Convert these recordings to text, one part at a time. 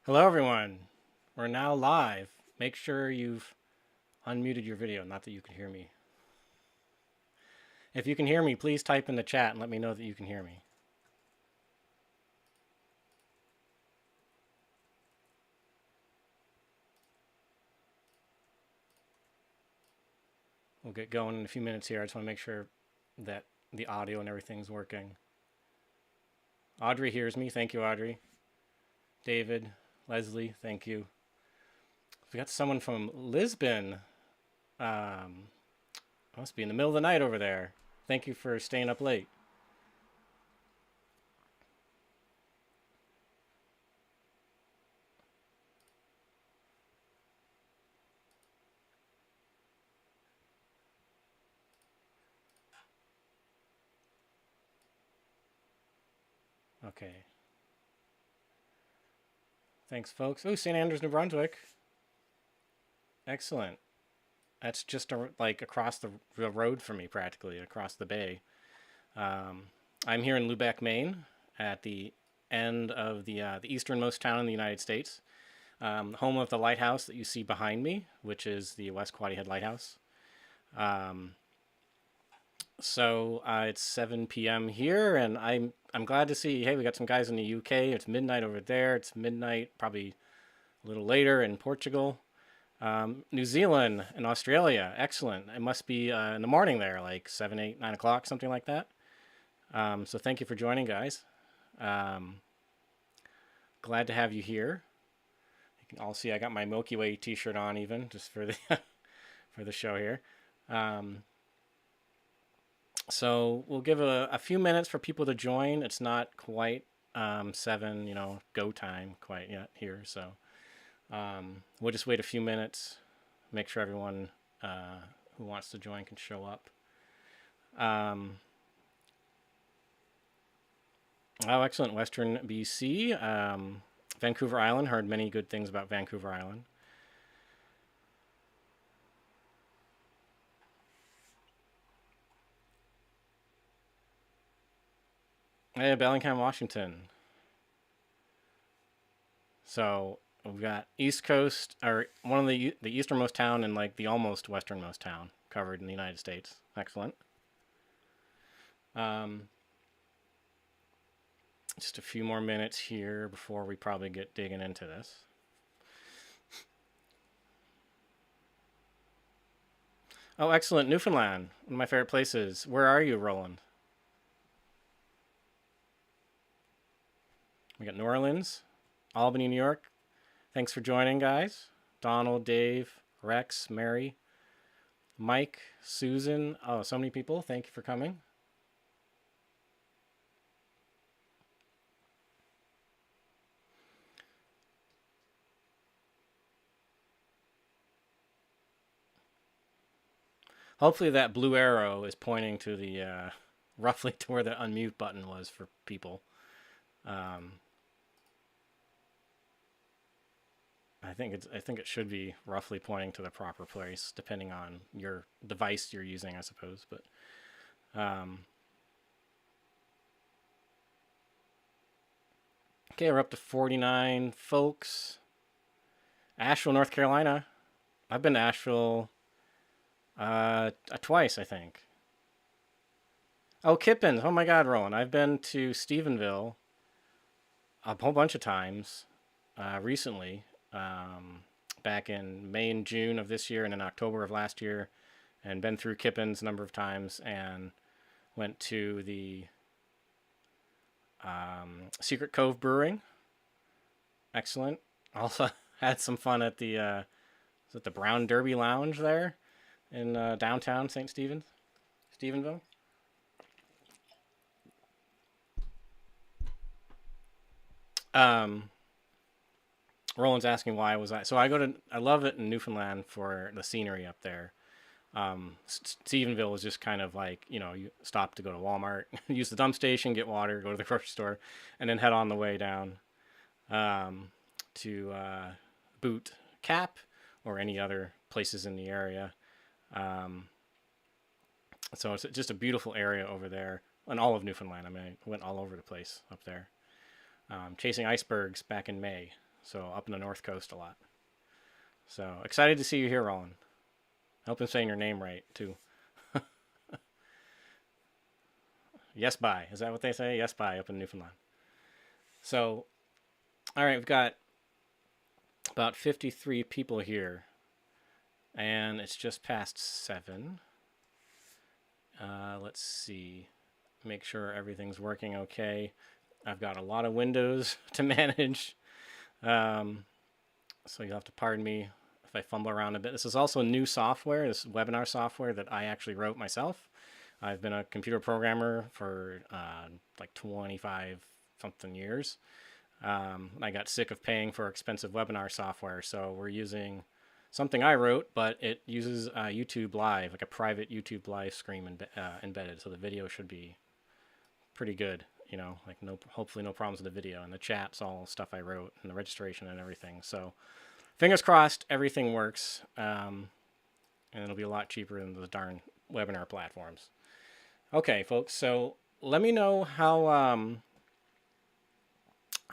Hello, everyone. We're now live. Make sure you've unmuted your video, not that you can hear me. If you can hear me, please type in the chat and let me know that you can hear me. We'll get going in a few minutes here. I just want to make sure that the audio and everything's working. Audrey hears me. Thank you, Audrey. David, Leslie, thank you. We got someone from Lisbon. Must be in the middle of the night over there. Thank you for staying up late. Okay. Thanks, folks. Oh, St. Andrews, New Brunswick. Excellent. That's just like across the road from me, practically across the bay. I'm here in Lubec, Maine, at the end of the easternmost town in the United States, home of the lighthouse that you see behind me, which is the West Quoddy Head Lighthouse. It's 7 p.m. here, and I'm glad to see. Hey, we got some guys in the UK. It's midnight over there. It's midnight, probably a little later in Portugal. New Zealand and Australia, excellent. It must be in the morning there, like 7, 8, 9 o'clock, something like that. So thank you for joining, guys. Glad to have you here. You can all see I got my Milky Way T-shirt on, even just for the for the show here. So we'll give a few minutes for people to join. It's not quite 7, go time quite yet here, so. We'll just wait a few minutes, make sure everyone who wants to join can show up. Oh, excellent. Western BC. Vancouver Island. Heard many good things about Vancouver Island. Hey, Bellingham, Washington. So we've got East Coast, or one of the easternmost town and like the almost westernmost town covered in the United States. Excellent. Just a few more minutes here before we probably get digging into this. Oh, excellent. Newfoundland, one of my favorite places. Where are you, Roland? We got New Orleans, Albany, New York. Thanks for joining, guys. Donald, Dave, Rex, Mary, Mike, Susan. Oh, so many people. Thank you for coming. Hopefully that blue arrow is pointing to the roughly to where the unmute button was for people. I think it should be roughly pointing to the proper place, depending on your device you're using, I suppose. But okay, we're up to 49 folks. Asheville, North Carolina. I've been to Asheville twice, I think. Oh, Kippens. Oh my God, Roland. I've been to Stephenville a whole bunch of times recently. Back in May and June of this year and in October of last year, and been through Kippens a number of times, and went to the Secret Cove Brewing. Excellent. Also had some fun at the Brown Derby Lounge there in downtown Stephenville. Roland's asking why was I. So I love it in Newfoundland for the scenery up there. Stephenville was just kind of like, you stop to go to Walmart, use the dump station, get water, go to the grocery store, and then head on the way down to Boot Cap or any other places in the area. So it's just a beautiful area over there, and all of Newfoundland. I mean, I went all over the place up there. Chasing icebergs back in May. so up in the North Coast a lot. So excited to see you here, Roland. I hope I'm saying your name right too. Yes, bye. Is that what they say? Yes, bye up in Newfoundland. So, all right, we've got about 53 people here, and it's just past 7. Let's see. Make sure everything's working okay. I've got a lot of windows to manage. So you'll have to pardon me if I fumble around a bit. This is also new software, this webinar software that I actually wrote myself. I've been a computer programmer for like 25 something years. I got sick of paying for expensive webinar software, so we're using something I wrote, but it uses YouTube Live, like a private YouTube live stream embedded, so the video should be pretty good. You know, like hopefully no problems with the video, and the chat's all stuff I wrote, and the registration and everything. So fingers crossed, everything works, and it'll be a lot cheaper than the darn webinar platforms. Okay, folks. So let me know how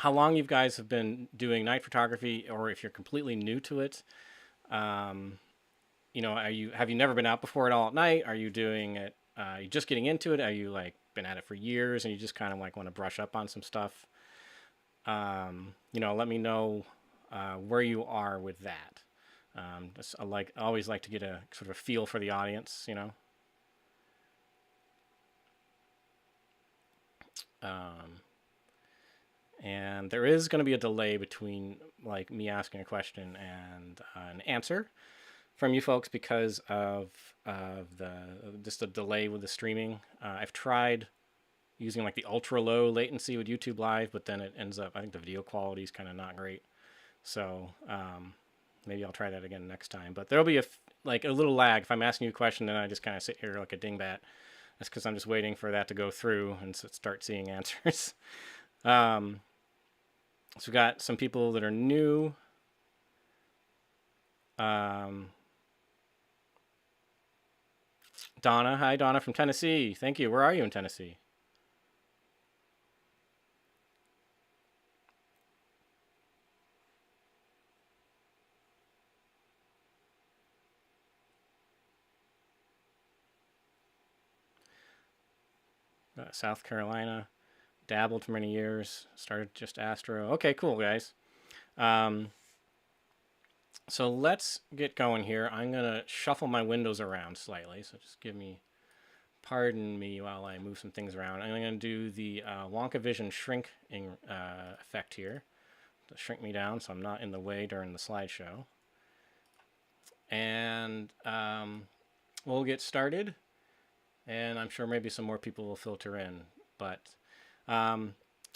long you guys have been doing night photography, or if you're completely new to it. You know, have you never been out before at all at night? Are you doing it? Are you just getting into it? Are you like been at it for years and you just kind of like want to brush up on some stuff? You know, let me know where you are with that. I always like to get a sort of a feel for the audience, you know. And there is going to be a delay between like me asking a question and an answer from you folks because of the delay with the streaming. I've tried using like the ultra low latency with YouTube Live, but then it ends up, I think the video quality is kind of not great. So maybe I'll try that again next time. But there'll be a little lag. If I'm asking you a question and I just kind of sit here like a dingbat, that's because I'm just waiting for that to go through and start seeing answers. So we've got some people that are new. Donna. Hi, Donna from Tennessee. Thank you. Where are you in Tennessee? South Carolina. Dabbled for many years. Started just Astro. Okay, cool, guys. So let's get going here. I'm going to shuffle my windows around slightly. So just pardon me while I move some things around. I'm going to do the Wonka Vision shrinking effect here to shrink me down so I'm not in the way during the slideshow. And we'll get started. And I'm sure maybe some more people will filter in. But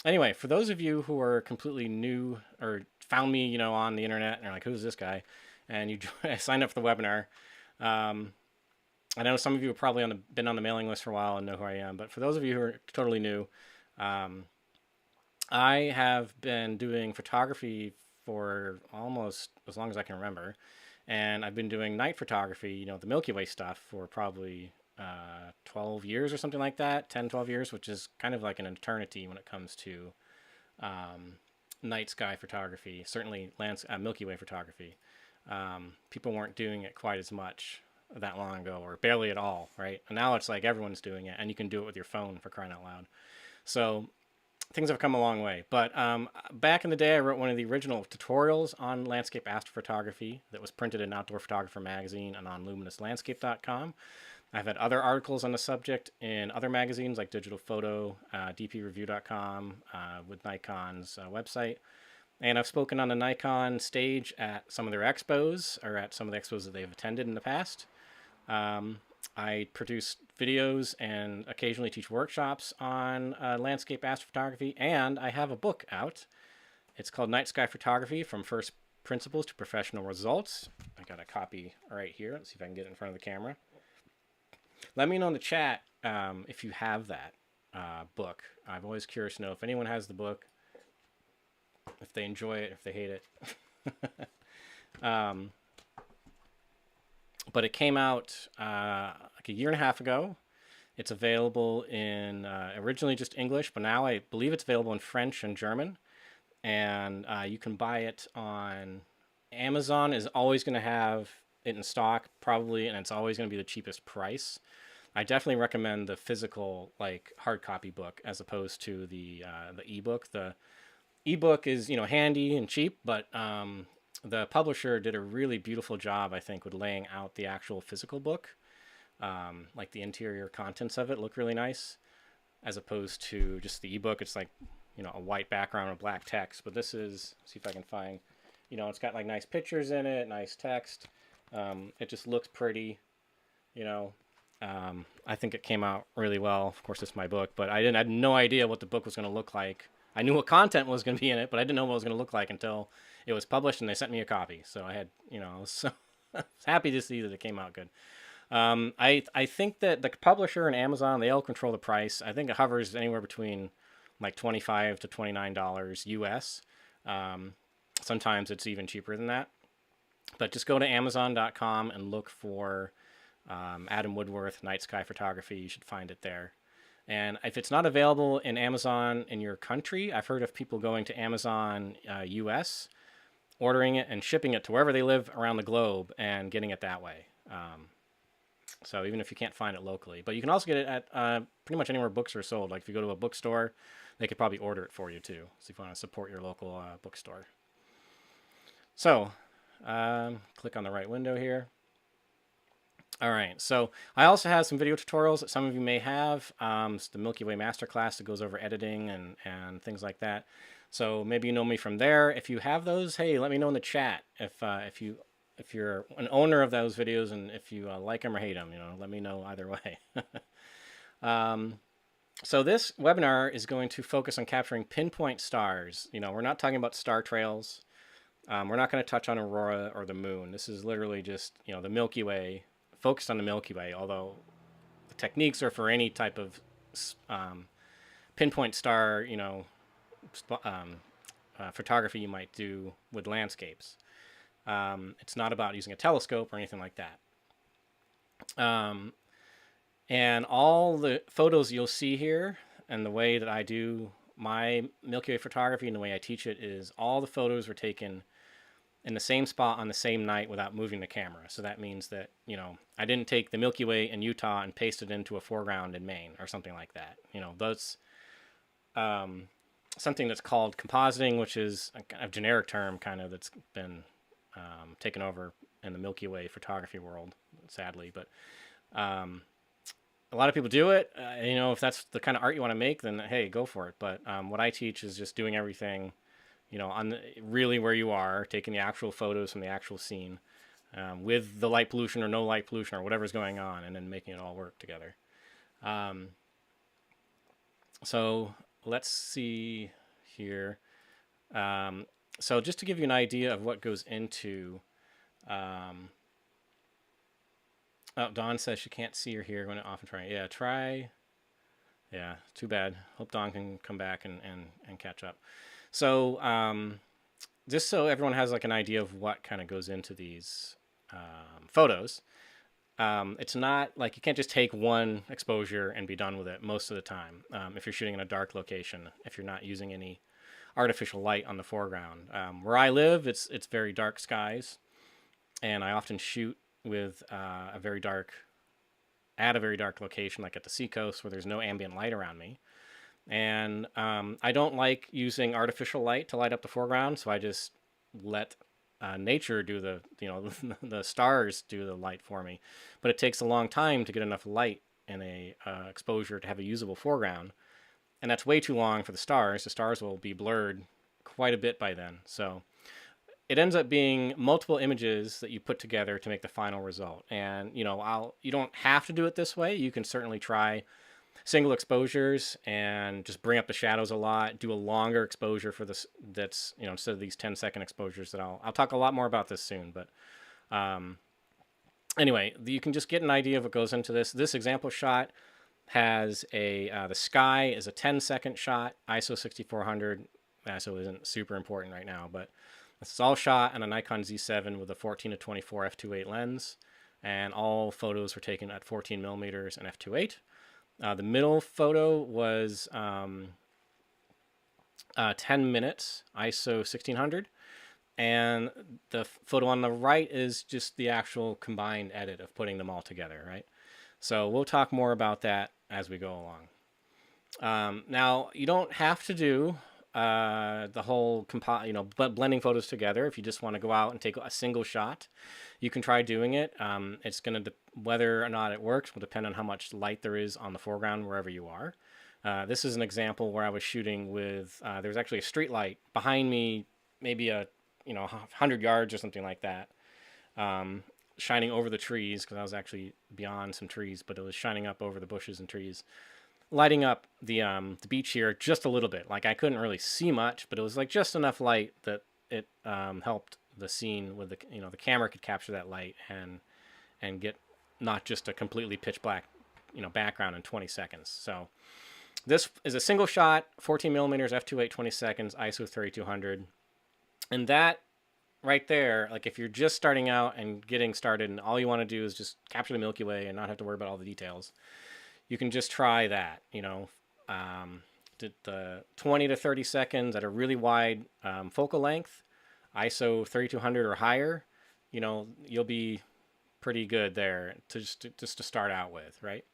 anyway, for those of you who are completely new or found me, you know, on the internet and are like, who's this guy? And you signed up for the webinar. I know some of you have probably been on the mailing list for a while and know who I am. But for those of you who are totally new, I have been doing photography for almost as long as I can remember. And I've been doing night photography, you know, the Milky Way stuff for probably 12 years or something like that, 10, 12 years, which is kind of like an eternity when it comes to night sky photography, certainly Milky Way photography. People weren't doing it quite as much that long ago, or barely at all, right? And now it's like everyone's doing it, and you can do it with your phone, for crying out loud. So things have come a long way. But back in the day, I wrote one of the original tutorials on landscape astrophotography that was printed in Outdoor Photographer magazine and on luminouslandscape.com. I've had other articles on the subject in other magazines like Digital Photo, dpreview.com, with Nikon's website. And I've spoken on the Nikon stage at some of their expos, or at some of the expos that they've attended in the past. I produce videos and occasionally teach workshops on landscape astrophotography, and I have a book out. It's called Night Sky Photography from First Principles to Professional Results. I got a copy right here. Let's see if I can get it in front of the camera. Let me know in the chat if you have that book. I'm always curious to know if anyone has the book, if they enjoy it, if they hate it. But it came out like a year and a half ago. It's available in originally just English, but now I believe it's available in French and German. and you can buy it on Amazon. Is always going to have it in stock probably, and it's always going to be the cheapest price. I definitely recommend the physical, like, hard copy book as opposed to the ebook. The ebook is, you know, handy and cheap, but the publisher did a really beautiful job, I think, with laying out the actual physical book. Like the interior contents of it look really nice, as opposed to just the ebook. It's like, you know, a white background with black text. But this is, see if I can find, you know, it's got like nice pictures in it, nice text. It just looks pretty, you know. I think it came out really well. Of course, it's my book, but I had no idea what the book was going to look like. I knew what content was going to be in it, but I didn't know what it was going to look like until it was published and they sent me a copy. So I had, you know, I was so happy to see that it came out good. I think that the publisher and Amazon, they all control the price. I think it hovers anywhere between like $25 to $29 US. Sometimes it's even cheaper than that. But just go to Amazon.com and look for Adam Woodworth Night Sky Photography. You should find it there. And if it's not available in Amazon in your country, I've heard of people going to Amazon US, ordering it and shipping it to wherever they live around the globe and getting it that way. So even if you can't find it locally, but you can also get it at pretty much anywhere books are sold. Like if you go to a bookstore, they could probably order it for you too. So if you want to support your local bookstore. So click on the right window here. All right, so I also have some video tutorials that some of you may have. It's the Milky Way Masterclass that goes over editing and things like that. So maybe you know me from there. If you have those, hey, let me know in the chat. If you're an owner of those videos and if you like them or hate them, you know, let me know either way. So this webinar is going to focus on capturing pinpoint stars. You know, we're not talking about star trails. We're not going to touch on aurora or the moon. This is literally just, you know, the Milky Way, focused on the Milky Way, although the techniques are for any type of pinpoint star, you know, photography you might do with landscapes. It's not about using a telescope or anything like that. And all the photos you'll see here and the way that I do my Milky Way photography and the way I teach it is all the photos were taken in the same spot on the same night without moving the camera. So that means that, you know, I didn't take the Milky Way in Utah and paste it into a foreground in Maine or something like that. You know, that's something that's called compositing, which is a generic term kind of that's been taken over in the Milky Way photography world, sadly. But a lot of people do it. You know, if that's the kind of art you want to make, then hey, go for it. But what I teach is just doing everything, you know, on really where you are, taking the actual photos from the actual scene with the light pollution or no light pollution or whatever's going on, and then making it all work together. So let's see here. So just to give you an idea of what goes into, oh, Dawn says she can't see or hear when it off and try. Yeah, try. Yeah, too bad. Hope Dawn can come back and catch up. So just so everyone has like an idea of what kind of goes into these photos, it's not like you can't just take one exposure and be done with it most of the time. If you're shooting in a dark location, if you're not using any artificial light on the foreground. Where I live, it's very dark skies, and I often shoot with a very dark location, like at the seacoast where there's no ambient light around me. And I don't like using artificial light to light up the foreground, so I just let nature do the, you know, the stars do the light for me. But it takes a long time to get enough light in a exposure to have a usable foreground. And that's way too long for the stars. The stars will be blurred quite a bit by then. So it ends up being multiple images that you put together to make the final result. And, you know, you don't have to do it this way. You can certainly try single exposures and just bring up the shadows a lot, do a longer exposure for this. That's, you know, instead of these 10-second exposures that I'll talk a lot more about this soon. But anyway, you can just get an idea of what goes into this. This example shot has the sky is a 10-second shot, ISO 6400. ISO isn't super important right now, but this is all shot on a Nikon Z7 with a 14 to 24 f2.8 lens, and all photos were taken at 14 millimeters and f2.8. The middle photo was 10 minutes, ISO 1600. And the photo on the right is just the actual combined edit of putting them all together, right? So we'll talk more about that as we go along. Now, you don't have to do the whole blending photos together. If you just want to go out and take a single shot, you can try doing it. It's going to whether or not it works will depend on how much light there is on the foreground wherever you are. This is an example where I was shooting with there's actually a street light behind me, maybe 100 yards or something like that, shining over the trees, because I was actually beyond some trees, but it was shining up over the bushes and trees, lighting up the beach here just a little bit. Like, I couldn't really see much, but it was like just enough light that it helped the scene with the camera could capture that light and get not just a completely pitch black background in 20 seconds. So this is a single shot, 14 millimeters, f2.8, 20 seconds, ISO 3200. And that right there, like, if you're just starting out and getting started and all you want to do is just capture the Milky Way and not have to worry about all the details, you can just try that, the 20 to 30 seconds at a really wide focal length, ISO 3200 or higher, you'll be pretty good there just to start out with, right?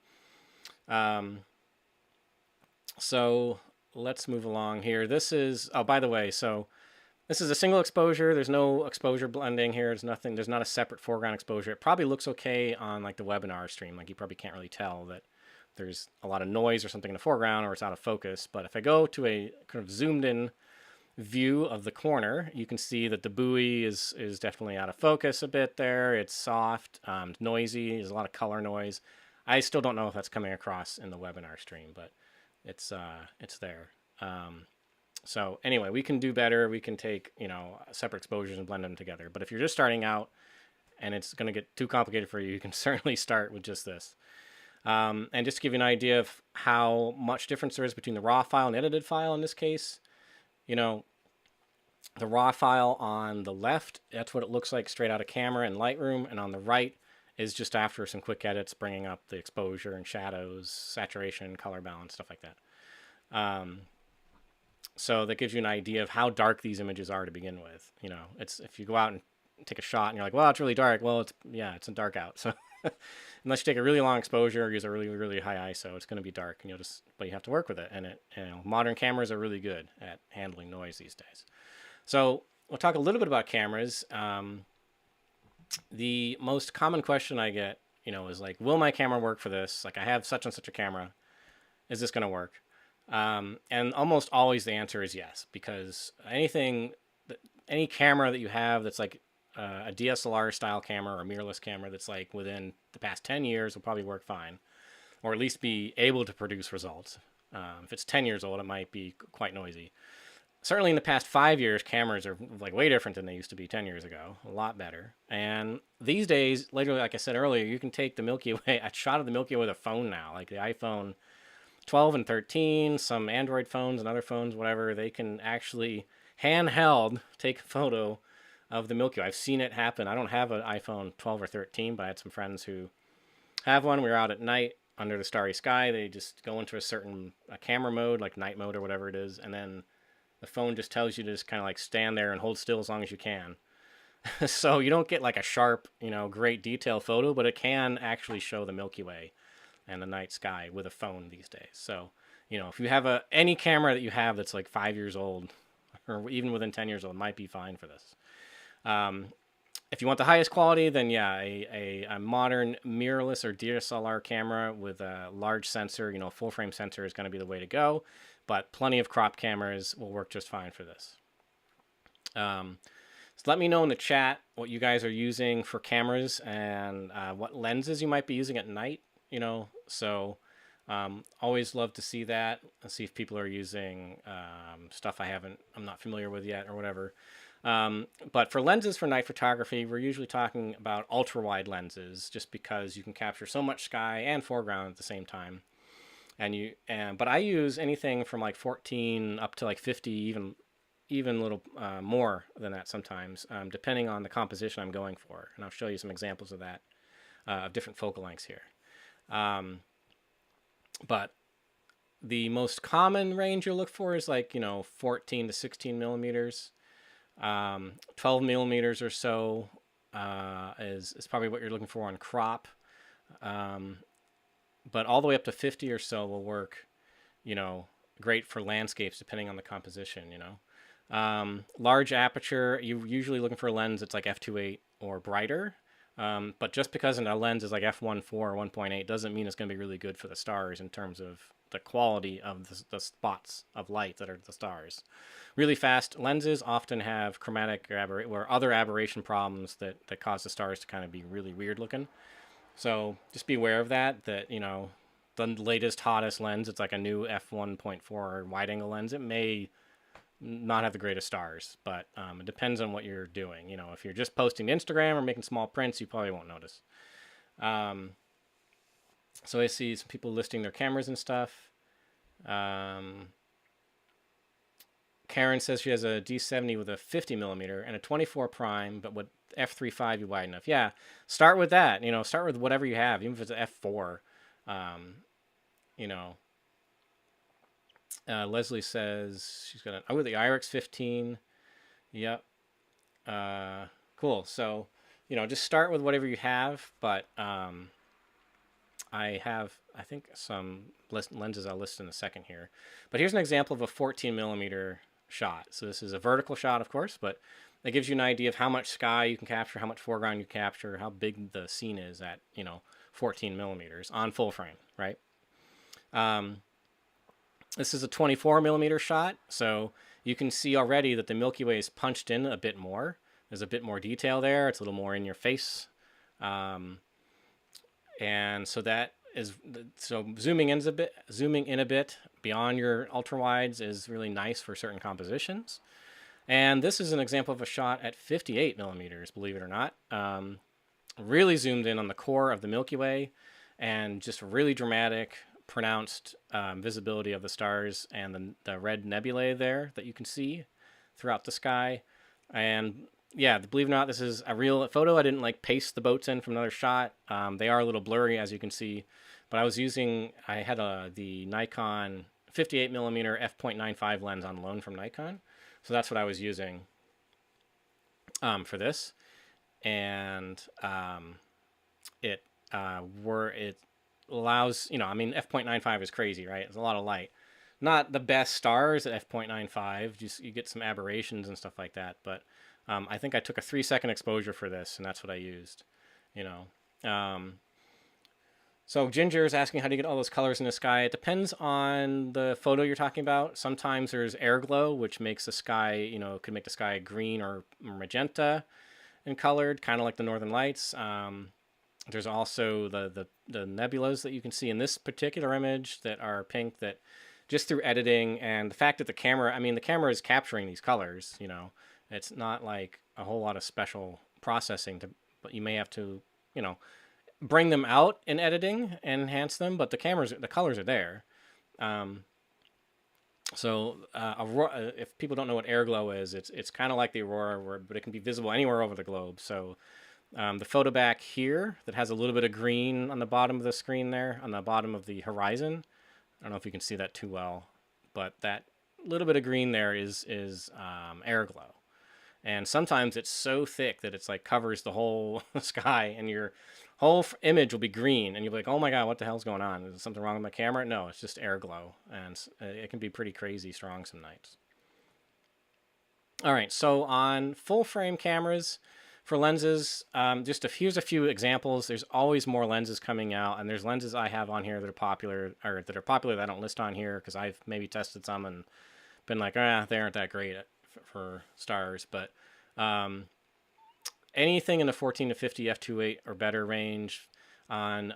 So let's move along here. This is, oh, by the way, so this is a single exposure. There's no exposure blending here. There's not a separate foreground exposure. It probably looks okay on like the webinar stream. Like, you probably can't really tell that there's a lot of noise or something in the foreground or it's out of focus. But if I go to a kind of zoomed in view of the corner, you can see that the buoy is definitely out of focus a bit there. It's soft, noisy. There's a lot of color noise. I still don't know if that's coming across in the webinar stream, but it's there. So anyway, we can do better. We can take, separate exposures and blend them together. But if you're just starting out and it's going to get too complicated for you, you can certainly start with just this. And just to give you an idea of how much difference there is between the raw file and the edited file in this case, the raw file on the left, that's what it looks like straight out of camera in Lightroom. And on the right is just after some quick edits, bringing up the exposure and shadows, saturation, color balance, stuff like that. So that gives you an idea of how dark these images are to begin with. It's, if you go out and take a shot and you're like, well, it's really dark. Well, it's a dark out. So unless you take a really long exposure or use a really, really high ISO, it's going to be dark, and but you have to work with it. And modern cameras are really good at handling noise these days. So we'll talk a little bit about cameras. The most common question I get, is like, will my camera work for this? Like, I have such and such a camera. Is this going to work? And almost always the answer is yes, because any camera that you have that's like a DSLR style camera or a mirrorless camera that's like within the past 10 years will probably work fine, or at least be able to produce results. If it's 10 years old, it might be quite noisy. Certainly in the past 5 years, cameras are like way different than they used to be 10 years ago, a lot better. And these days, literally, like I said earlier, you can take the Milky Way, a shot of the Milky Way with a phone now, like the iPhone 12 and 13, some Android phones and other phones, whatever, they can actually handheld take a photo of the Milky Way. I've seen it happen. I don't have an iPhone 12 or 13, but I had some friends who have one. We were out at night under the starry sky. They just go into a camera mode, like night mode or whatever it is, and then the phone just tells you to just kind of like stand there and hold still as long as you can. So you don't get like a sharp, great detail photo, but it can actually show the Milky Way and the night sky with a phone these days. So, if you have any camera that you have that's like 5 years old or even within 10 years old, might be fine for this. If you want the highest quality, then yeah, a modern mirrorless or DSLR camera with a large sensor, full frame sensor is going to be the way to go. But plenty of crop cameras will work just fine for this. So let me know in the chat what you guys are using for cameras and what lenses you might be using at night. So always love to see that. Let's see if people are using stuff I'm not familiar with yet or whatever. But for lenses for night photography, we're usually talking about ultra wide lenses, just because you can capture so much sky and foreground at the same time. But I use anything from like 14 up to like 50, even a little more than that sometimes, depending on the composition I'm going for. And I'll show you some examples of that, of different focal lengths here. But the most common range you'll look for is like, 14 to 16 millimeters. 12 millimeters or so is probably what you're looking for on crop. But all the way up to 50 or so will work, you know, great for landscapes depending on the composition, Large aperture, you're usually looking for a lens that's like f2.8 or brighter. But just because a lens is like f1.4 or 1.8 doesn't mean it's going to be really good for the stars in terms of the quality of the spots of light that are the stars. Really fast lenses often have chromatic or other aberration problems that cause the stars to kind of be really weird looking. So just be aware of that, the latest, hottest lens, it's like a new f1.4 wide angle lens. It may not have the greatest stars, but it depends on what you're doing. If you're just posting to Instagram or making small prints, you probably won't notice. So I see some people listing their cameras and stuff. Karen says she has a D70 with a 50 millimeter and a 24 prime, but with f3.5 be wide enough. Yeah, start with that. Start with whatever you have, even if it's an f4. Leslie says she's got the IRX 15. Yep. Cool. So, just start with whatever you have, but I think some lenses I'll list in a second here. But here's an example of a 14 millimeter shot. So this is a vertical shot, of course, but that gives you an idea of how much sky you can capture, how much foreground you capture, how big the scene is at, 14 millimeters on full frame, right? This is a 24 millimeter shot, so you can see already that the Milky Way is punched in a bit more. There's a bit more detail there. It's a little more in your face. And so zooming in a bit beyond your ultra wides is really nice for certain compositions. And this is an example of a shot at 58 millimeters, believe it or not. Really zoomed in on the core of the Milky Way and just really dramatic, pronounced visibility of the stars and the red nebulae there that you can see throughout the sky. And yeah, believe it or not, this is a real photo. I didn't paste the boats in from another shot. They are a little blurry, as you can see, but I had the Nikon 58 millimeter f.95 lens on loan from Nikon. So that's what I was using for this. And it allows, f.95 is crazy, right? It's a lot of light. Not the best stars at f.95. Just you get some aberrations and stuff like that. But I think I took a 3-second exposure for this, and that's what I used. So Ginger is asking how do you get all those colors in the sky. It depends on the photo you're talking about. Sometimes there's air glow, which makes the sky, could make the sky green or magenta and colored, kind of like the Northern Lights. There's also the nebulas that you can see in this particular image that are pink, that just through editing and the fact that the camera is capturing these colors, it's not like a whole lot of special processing but you may have to, bring them out in editing and enhance them, but the colors are there. If people don't know what air glow is, it's kind of like the aurora, but it can be visible anywhere over the globe. So the photo back here that has a little bit of green on the bottom of the screen there, on the bottom of the horizon. I don't know if you can see that too well, but that little bit of green there is air glow. And sometimes it's so thick that it's covers the whole sky, and your whole image will be green, and you'll be like, oh my God, what the hell's going on? Is something wrong with my camera? No, it's just air glow, and it can be pretty crazy strong some nights. All right, so on full frame cameras, for lenses, here's a few examples. There's always more lenses coming out, and there's lenses I have on here that are popular that I don't list on here because I've maybe tested some and been like, they aren't that great for stars. But anything in the 14 to 50 f2.8 or better range on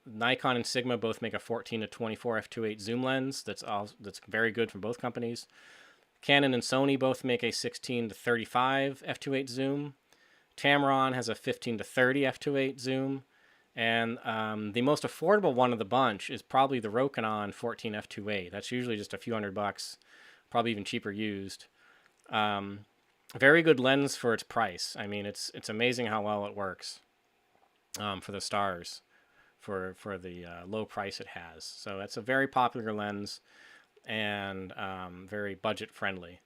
Nikon and Sigma both make a 14 to 24 f2.8 zoom lens. That's very good from both companies. Canon and Sony both make a 16 to 35 f2.8 zoom. Tamron has a 15 to 30 f2.8 zoom. And the most affordable one of the bunch is probably the Rokinon 14 f2.8. That's usually just a few $100, probably even cheaper used. Very good lens for its price. It's amazing how well it works for the stars for the low price it has. So it's a very popular lens and very budget friendly.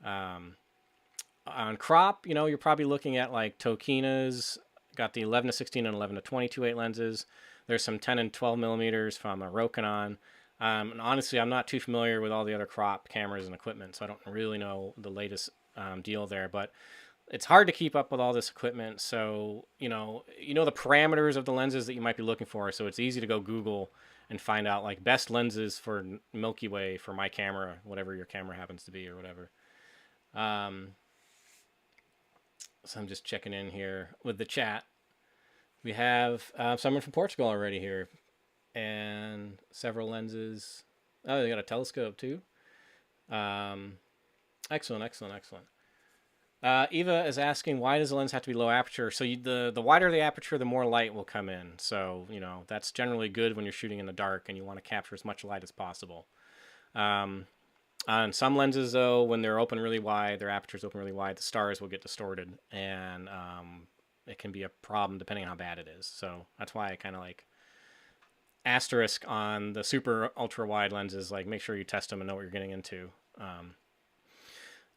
On crop, you're probably looking at like Tokina's got the 11 to 16 and 11 to 22/8 lenses. There's some 10 and 12 millimeters from Rokinon. And honestly, I'm not too familiar with all the other crop cameras and equipment, so I don't really know the latest deal there. But it's hard to keep up with all this equipment. So you know the parameters of the lenses that you might be looking for. So it's easy to go Google and find out like best lenses for Milky Way for my camera, whatever your camera happens to be or whatever. So I'm just checking in here with the chat. We have someone from Portugal already here, and several lenses. Oh, they got a telescope too. Excellent, excellent, excellent. Eva is asking, why does the lens have to be low aperture? So the wider the aperture, the more light will come in. So that's generally good when you're shooting in the dark and you want to capture as much light as possible. On some lenses, though, when they're open really wide, their aperture's open really wide, the stars will get distorted, and it can be a problem depending on how bad it is. So that's why I kind of like asterisk on the super ultra wide lenses. Like, make sure you test them and know what you're getting into.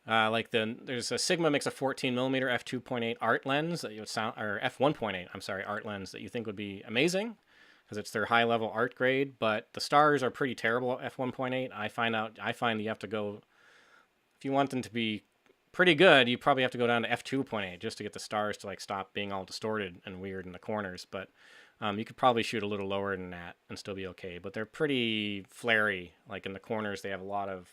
There's a Sigma makes a 14 millimeter f2.8 art lens that you would sound, or f1.8, I'm sorry, art lens that you think would be amazing because it's their high level art grade, but the stars are pretty terrible at f1.8. I find you have to go, if you want them to be pretty good, you probably have to go down to f2.8 just to get the stars to like stop being all distorted and weird in the corners. But you could probably shoot a little lower than that and still be okay. But they're pretty flary. Like in the corners, they have a lot of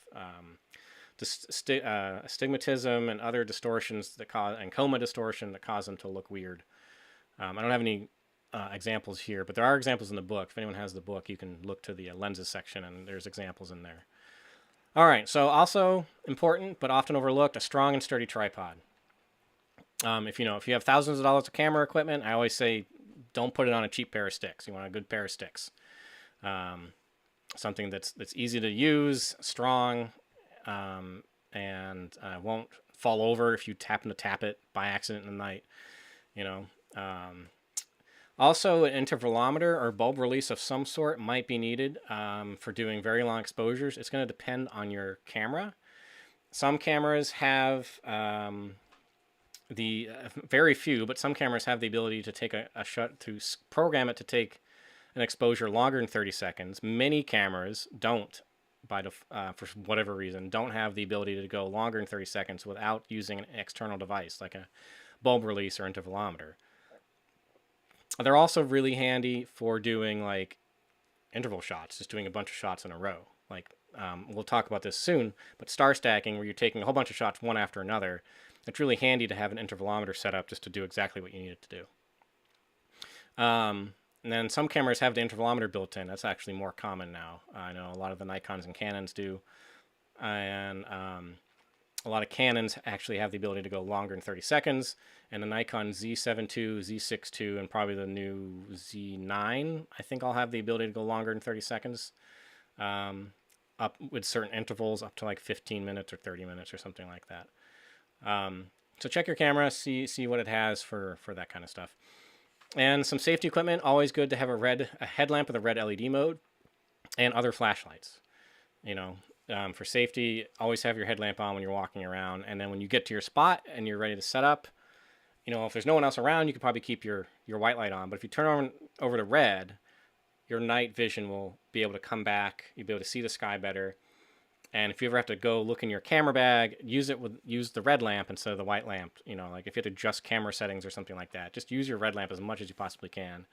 astigmatism and other distortions that cause, and coma distortion that cause them to look weird. I don't have any examples here, but there are examples in the book. If anyone has the book, you can look to the lenses section, and there's examples in there. All right, so also important but often overlooked, a strong and sturdy tripod. If you have thousands of dollars of camera equipment, I always say don't put it on a cheap pair of sticks. You want a good pair of sticks, something that's easy to use, strong, and won't fall over if you happen to tap it by accident in the night. Also, an intervalometer or bulb release of some sort might be needed for doing very long exposures. It's going to depend on your camera. Some cameras have very few, but some cameras have the ability to take a shot, to program it to take an exposure longer than 30 seconds. Many cameras don't, for whatever reason, don't have the ability to go longer than 30 seconds without using an external device like a bulb release or intervalometer. They're also really handy for doing like interval shots, just doing a bunch of shots in a row. Like we'll talk about this soon, but star stacking, where you're taking a whole bunch of shots one after another, it's really handy to have an intervalometer set up just to do exactly what you need it to do. And then some cameras have the intervalometer built in. That's actually more common now. I know a lot of the Nikons and Canons do. And a lot of Canons actually have the ability to go longer than 30 seconds. And the Nikon Z7 II, Z6 II, and probably the new Z9, I think I'll have the ability to go longer than 30 seconds. Up with certain intervals, up to like 15 minutes or 30 minutes or something like that. So check your camera, see what it has for that kind of stuff. And some safety equipment, always good to have a headlamp with a red LED mode and other flashlights. For safety, always have your headlamp on when you're walking around. And then when you get to your spot and you're ready to set up, if there's no one else around, you can probably keep your white light on. But if you turn over to red, your night vision will be able to come back. You'll be able to see the sky better. And if you ever have to go look in your camera bag, use the red lamp instead of the white lamp. Like if you have to adjust camera settings or something like that, just use your red lamp as much as you possibly can.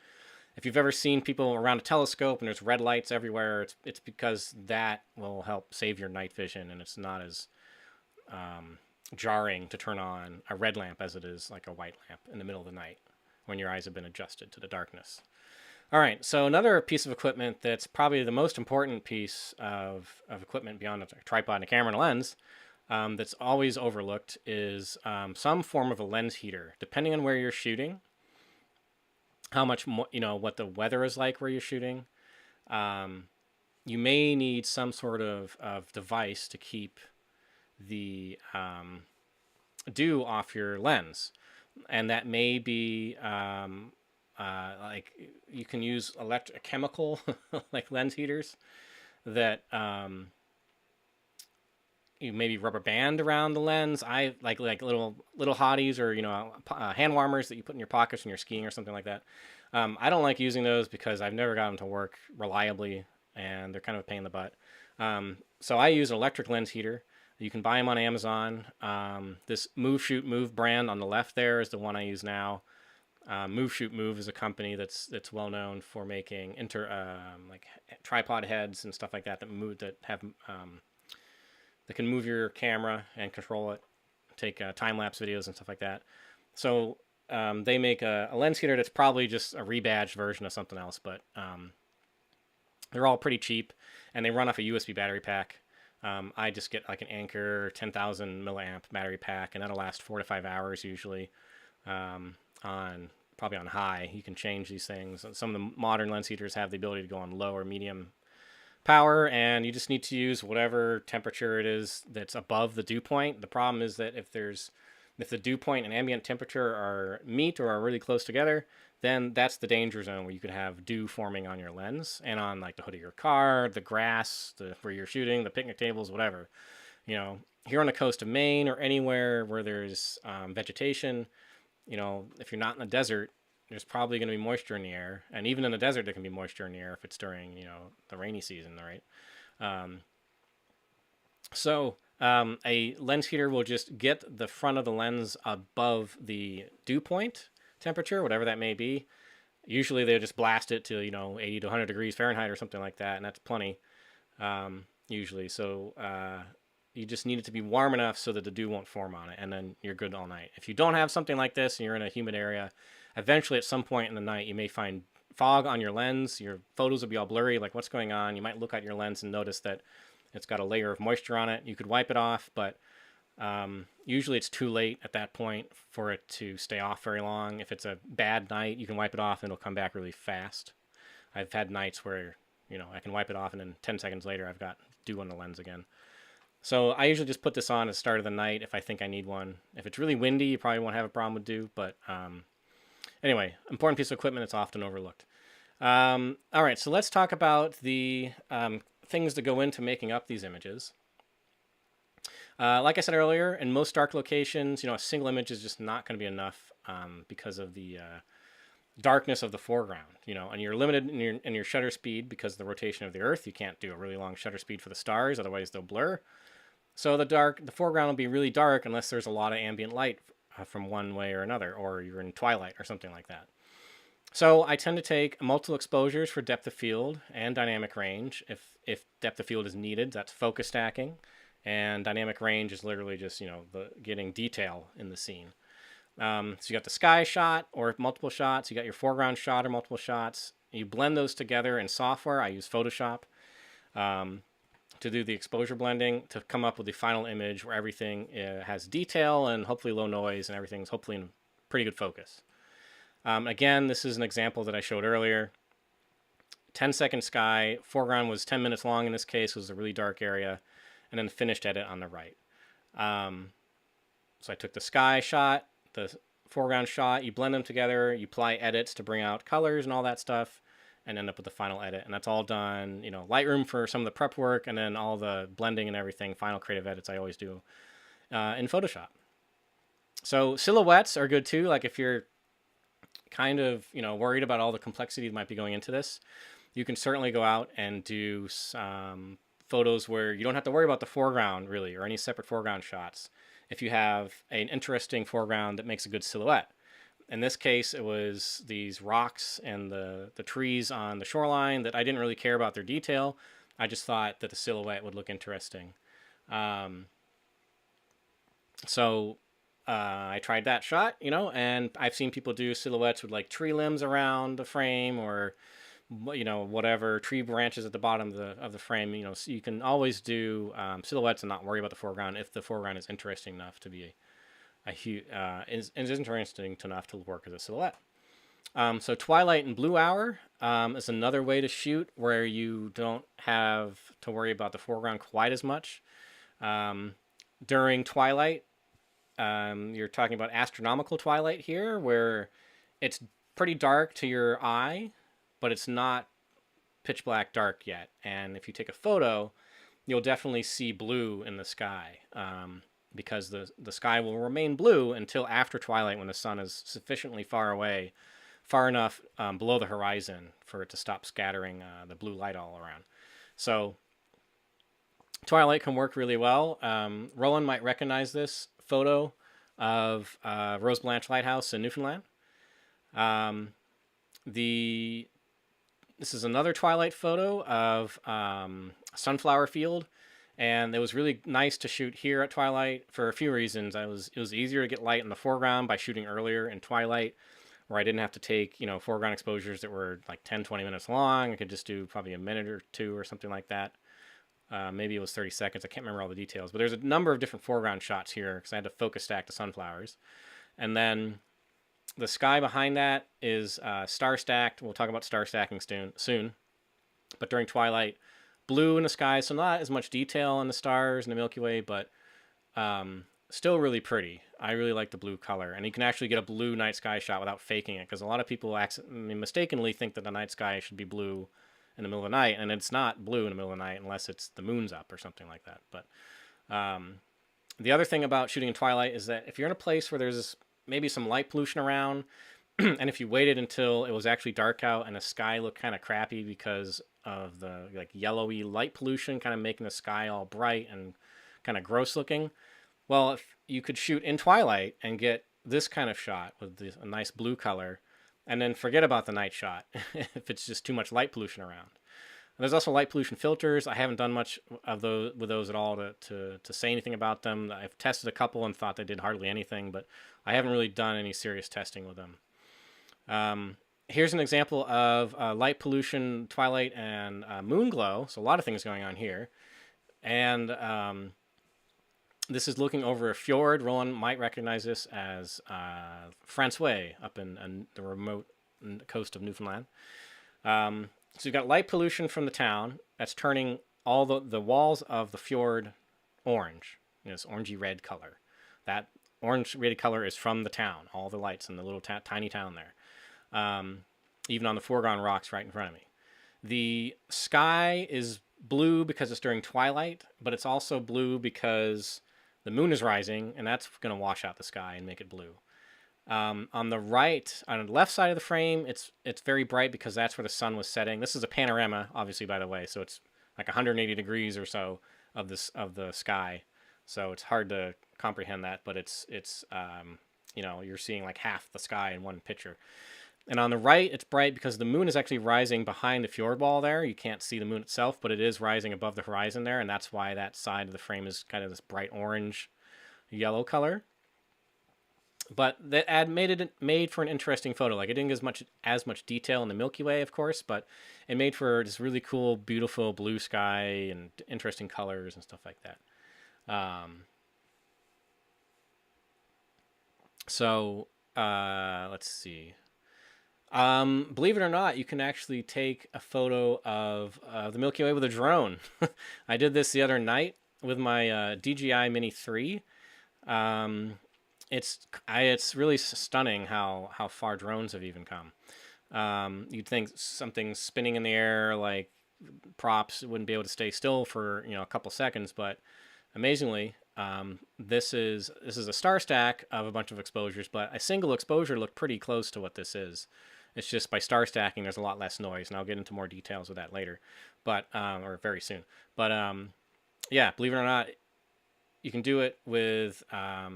If you've ever seen people around a telescope and there's red lights everywhere, it's because that will help save your night vision, and it's not as jarring to turn on a red lamp as it is like a white lamp in the middle of the night when your eyes have been adjusted to the darkness. All right, so another piece of equipment that's probably the most important piece of equipment beyond a tripod and a camera and a lens that's always overlooked is some form of a lens heater. Depending on where you're shooting, how much more, what the weather is like where you're shooting, you may need some sort of device to keep the dew off your lens. And that may be like you can use chemical like lens heaters that you maybe rubber band around the lens. I like little hotties, or hand warmers that you put in your pockets when you're skiing or something like that. I don't like using those because I've never got them to work reliably, and they're kind of a pain in the butt. So I use an electric lens heater. You can buy them on Amazon. This Move Shoot Move brand on the left there is the one I use now. Move Shoot Move is a company that's well known for making like tripod heads and stuff like that that have that can move your camera and control it, take time lapse videos and stuff like that. So they make a lens heater that's probably just a rebadged version of something else, but they're all pretty cheap, and they run off a USB battery pack. I just get like an Anker 10,000 milliamp battery pack, and that'll last 4 to 5 hours usually. Probably on high. You can change these things. Some of the modern lens heaters have the ability to go on low or medium power, and you just need to use whatever temperature it is that's above the dew point. The problem is that if the dew point and ambient temperature are meet or are really close together, then that's the danger zone where you could have dew forming on your lens and on like the hood of your car, the grass, where you're shooting, the picnic tables, whatever. Here on the coast of Maine or anywhere where there's vegetation, if you're not in the desert, there's probably going to be moisture in the air. And even in the desert, there can be moisture in the air if it's during, the rainy season, right? So a lens heater will just get the front of the lens above the dew point temperature, whatever that may be. Usually they'll just blast it to, 80 to 100 degrees Fahrenheit or something like that, and that's plenty, usually. So you just need it to be warm enough so that the dew won't form on it, and then you're good all night. If you don't have something like this and you're in a humid area, eventually at some point in the night you may find fog on your lens. Your photos will be all blurry, like what's going on. You might look at your lens and notice that it's got a layer of moisture on it. You could wipe it off, but usually it's too late at that point for it to stay off very long. If it's a bad night, you can wipe it off and it'll come back really fast. I've had nights where, I can wipe it off and then 10 seconds later I've got dew on the lens again. So I usually just put this on at the start of the night if I think I need one. If it's really windy, you probably won't have a problem with dew, but anyway, important piece of equipment that's often overlooked. All right, so let's talk about the things that go into making up these images. Like I said earlier, in most dark locations, a single image is just not going to be enough because of the darkness of the foreground, and you're limited in your shutter speed because of the rotation of the Earth. You can't do a really long shutter speed for the stars, otherwise they'll blur. So the foreground will be really dark unless there's a lot of ambient light from one way or another, or you're in twilight or something like that. So I tend to take multiple exposures for depth of field and dynamic range. If depth of field is needed, that's focus stacking. And dynamic range is literally just, getting detail in the scene. So you got the sky shot or multiple shots. You got your foreground shot or multiple shots. You blend those together in software. I use Photoshop to do the exposure blending to come up with the final image where everything has detail and hopefully low noise and everything's hopefully in pretty good focus. Again, this is an example that I showed earlier. 10-second sky. Foreground was 10 minutes long in this case. It was a really dark area. And then the finished edit on the right. So I took the sky shot, the foreground shot, you blend them together, you apply edits to bring out colors and all that stuff, and end up with the final edit. And that's all done, Lightroom for some of the prep work, and then all the blending and everything, final creative edits I always do in Photoshop. So silhouettes are good too. Like if you're kind of, worried about all the complexity that might be going into this, you can certainly go out and do some photos where you don't have to worry about the foreground really or any separate foreground shots if you have an interesting foreground that makes a good silhouette. In this case, it was these rocks and the trees on the shoreline that I didn't really care about their detail. I just thought that the silhouette would look interesting. So I tried that shot, and I've seen people do silhouettes with like tree limbs around the frame or whatever, tree branches at the bottom of the frame. So you can always do silhouettes and not worry about the foreground if the foreground is interesting enough to be is interesting enough to work as a silhouette. So twilight and blue hour is another way to shoot where you don't have to worry about the foreground quite as much. During twilight, you're talking about astronomical twilight here, where it's pretty dark to your eye, but it's not pitch black dark yet. And if you take a photo, you'll definitely see blue in the sky, because the sky will remain blue until after twilight, when the sun is sufficiently far away, far enough below the horizon for it to stop scattering the blue light all around. So twilight can work really well. Roland might recognize this photo of Rose Blanche Lighthouse in Newfoundland. This is another twilight photo of a sunflower field, and it was really nice to shoot here at twilight for a few reasons. It was easier to get light in the foreground by shooting earlier in twilight, where I didn't have to take, foreground exposures that were like 10, 20 minutes long. I could just do probably a minute or two or something like that. Maybe it was 30 seconds. I can't remember all the details, but there's a number of different foreground shots here because I had to focus stack the sunflowers. And then the sky behind that is star stacked. We'll talk about star stacking soon. But during twilight, blue in the sky, so not as much detail on the stars in the Milky Way, but still really pretty. I really like the blue color. And you can actually get a blue night sky shot without faking it, because a lot of people mistakenly think that the night sky should be blue in the middle of the night, and it's not blue in the middle of the night unless it's the moon's up or something like that. But the other thing about shooting in twilight is that if you're in a place where there's maybe some light pollution around, and if you waited until it was actually dark out and the sky looked kind of crappy because of the like yellowy light pollution kind of making the sky all bright and kind of gross looking, well, if you could shoot in twilight and get this kind of shot with a nice blue color, and then forget about the night shot if it's just too much light pollution around. And there's also light pollution filters. I haven't done much of those with those at all to say anything about them. I've tested a couple and thought they did hardly anything, but I haven't really done any serious testing with them. Here's an example of light pollution, twilight, and moon glow. So a lot of things going on here. And this is looking over a fjord. Roland might recognize this as Francois up in the remote coast of Newfoundland. So you've got light pollution from the town that's turning all the walls of the fjord orange, this orangey red color. That orange red color is from the town, all the lights in the little tiny town there, even on the foreground rocks right in front of me. The sky is blue because it's during twilight, but it's also blue because the moon is rising, and that's going to wash out the sky and make it blue. On the left side of the frame, it's very bright because that's where the sun was setting. This is a panorama, obviously, by the way, so it's like 180 degrees or so of the sky. So it's hard to comprehend that, but it's you're seeing like half the sky in one picture. And on the right, it's bright because the moon is actually rising behind the fjord wall there. You can't see the moon itself, but it is rising above the horizon there, and that's why that side of the frame is kind of this bright orange yellow color. But that ad made for an interesting photo. Like, it didn't get as much detail in the Milky Way, of course, but it made for this really cool, beautiful blue sky and interesting colors and stuff like that. Let's see. Believe it or not, you can actually take a photo of the Milky Way with a drone. I did this the other night with my DJI Mini 3. It's really stunning how far drones have even come. You'd think something spinning in the air like props wouldn't be able to stay still for a couple seconds, but amazingly, this is a star stack of a bunch of exposures, but a single exposure looked pretty close to what this is. It's just by star stacking, there's a lot less noise, and I'll get into more details with that later, or very soon. But yeah, believe it or not, you can do it with a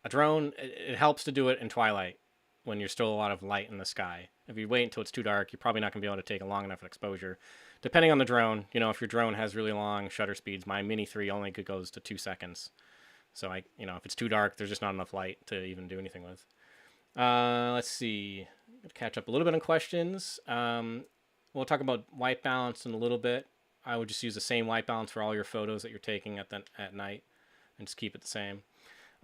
drone. It helps to do it in twilight when there's still a lot of light in the sky. If you wait until it's too dark, you're probably not going to be able to take a long enough exposure. Depending on the drone, if your drone has really long shutter speeds, my Mini 3 only goes to 2 seconds. So if it's too dark, there's just not enough light to even do anything with. Let's see. Catch up a little bit on questions. We'll talk about white balance in a little bit. I would just use the same white balance for all your photos that you're taking at night, and just keep it the same.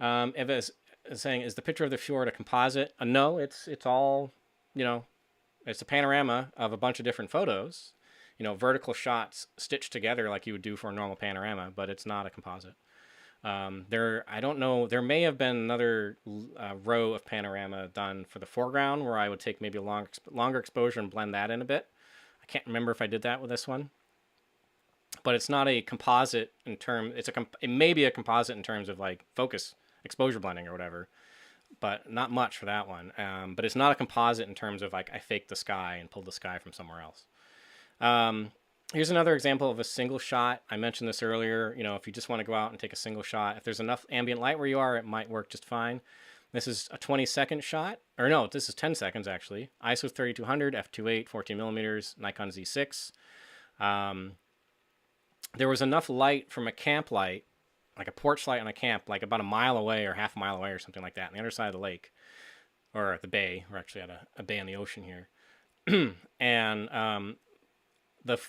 Eva is saying, is the picture of the fjord a composite? No, it's all, it's a panorama of a bunch of different photos, vertical shots stitched together like you would do for a normal panorama, but it's not a composite. I don't know, there may have been another row of panorama done for the foreground where I would take maybe a longer exposure and blend that in a bit. I can't remember if I did that with this one, but it's not a composite in term. It may be a composite in terms of like focus exposure blending or whatever, but not much for that one. But it's not a composite in terms of like I faked the sky and pulled the sky from somewhere else. Here's another example of a single shot. I mentioned this earlier. You know, if you just want to go out and take a single shot, if there's enough ambient light where you are, it might work just fine. This is a 20-second shot. Or no, this is 10 seconds actually. ISO 3200, f2.8, 14 millimeters, Nikon Z6. There was enough light from a camp light, like a porch light on a camp, like about a mile away or half a mile away or something like that, on the other side of the lake, or the bay. We're actually at a bay on the ocean here. And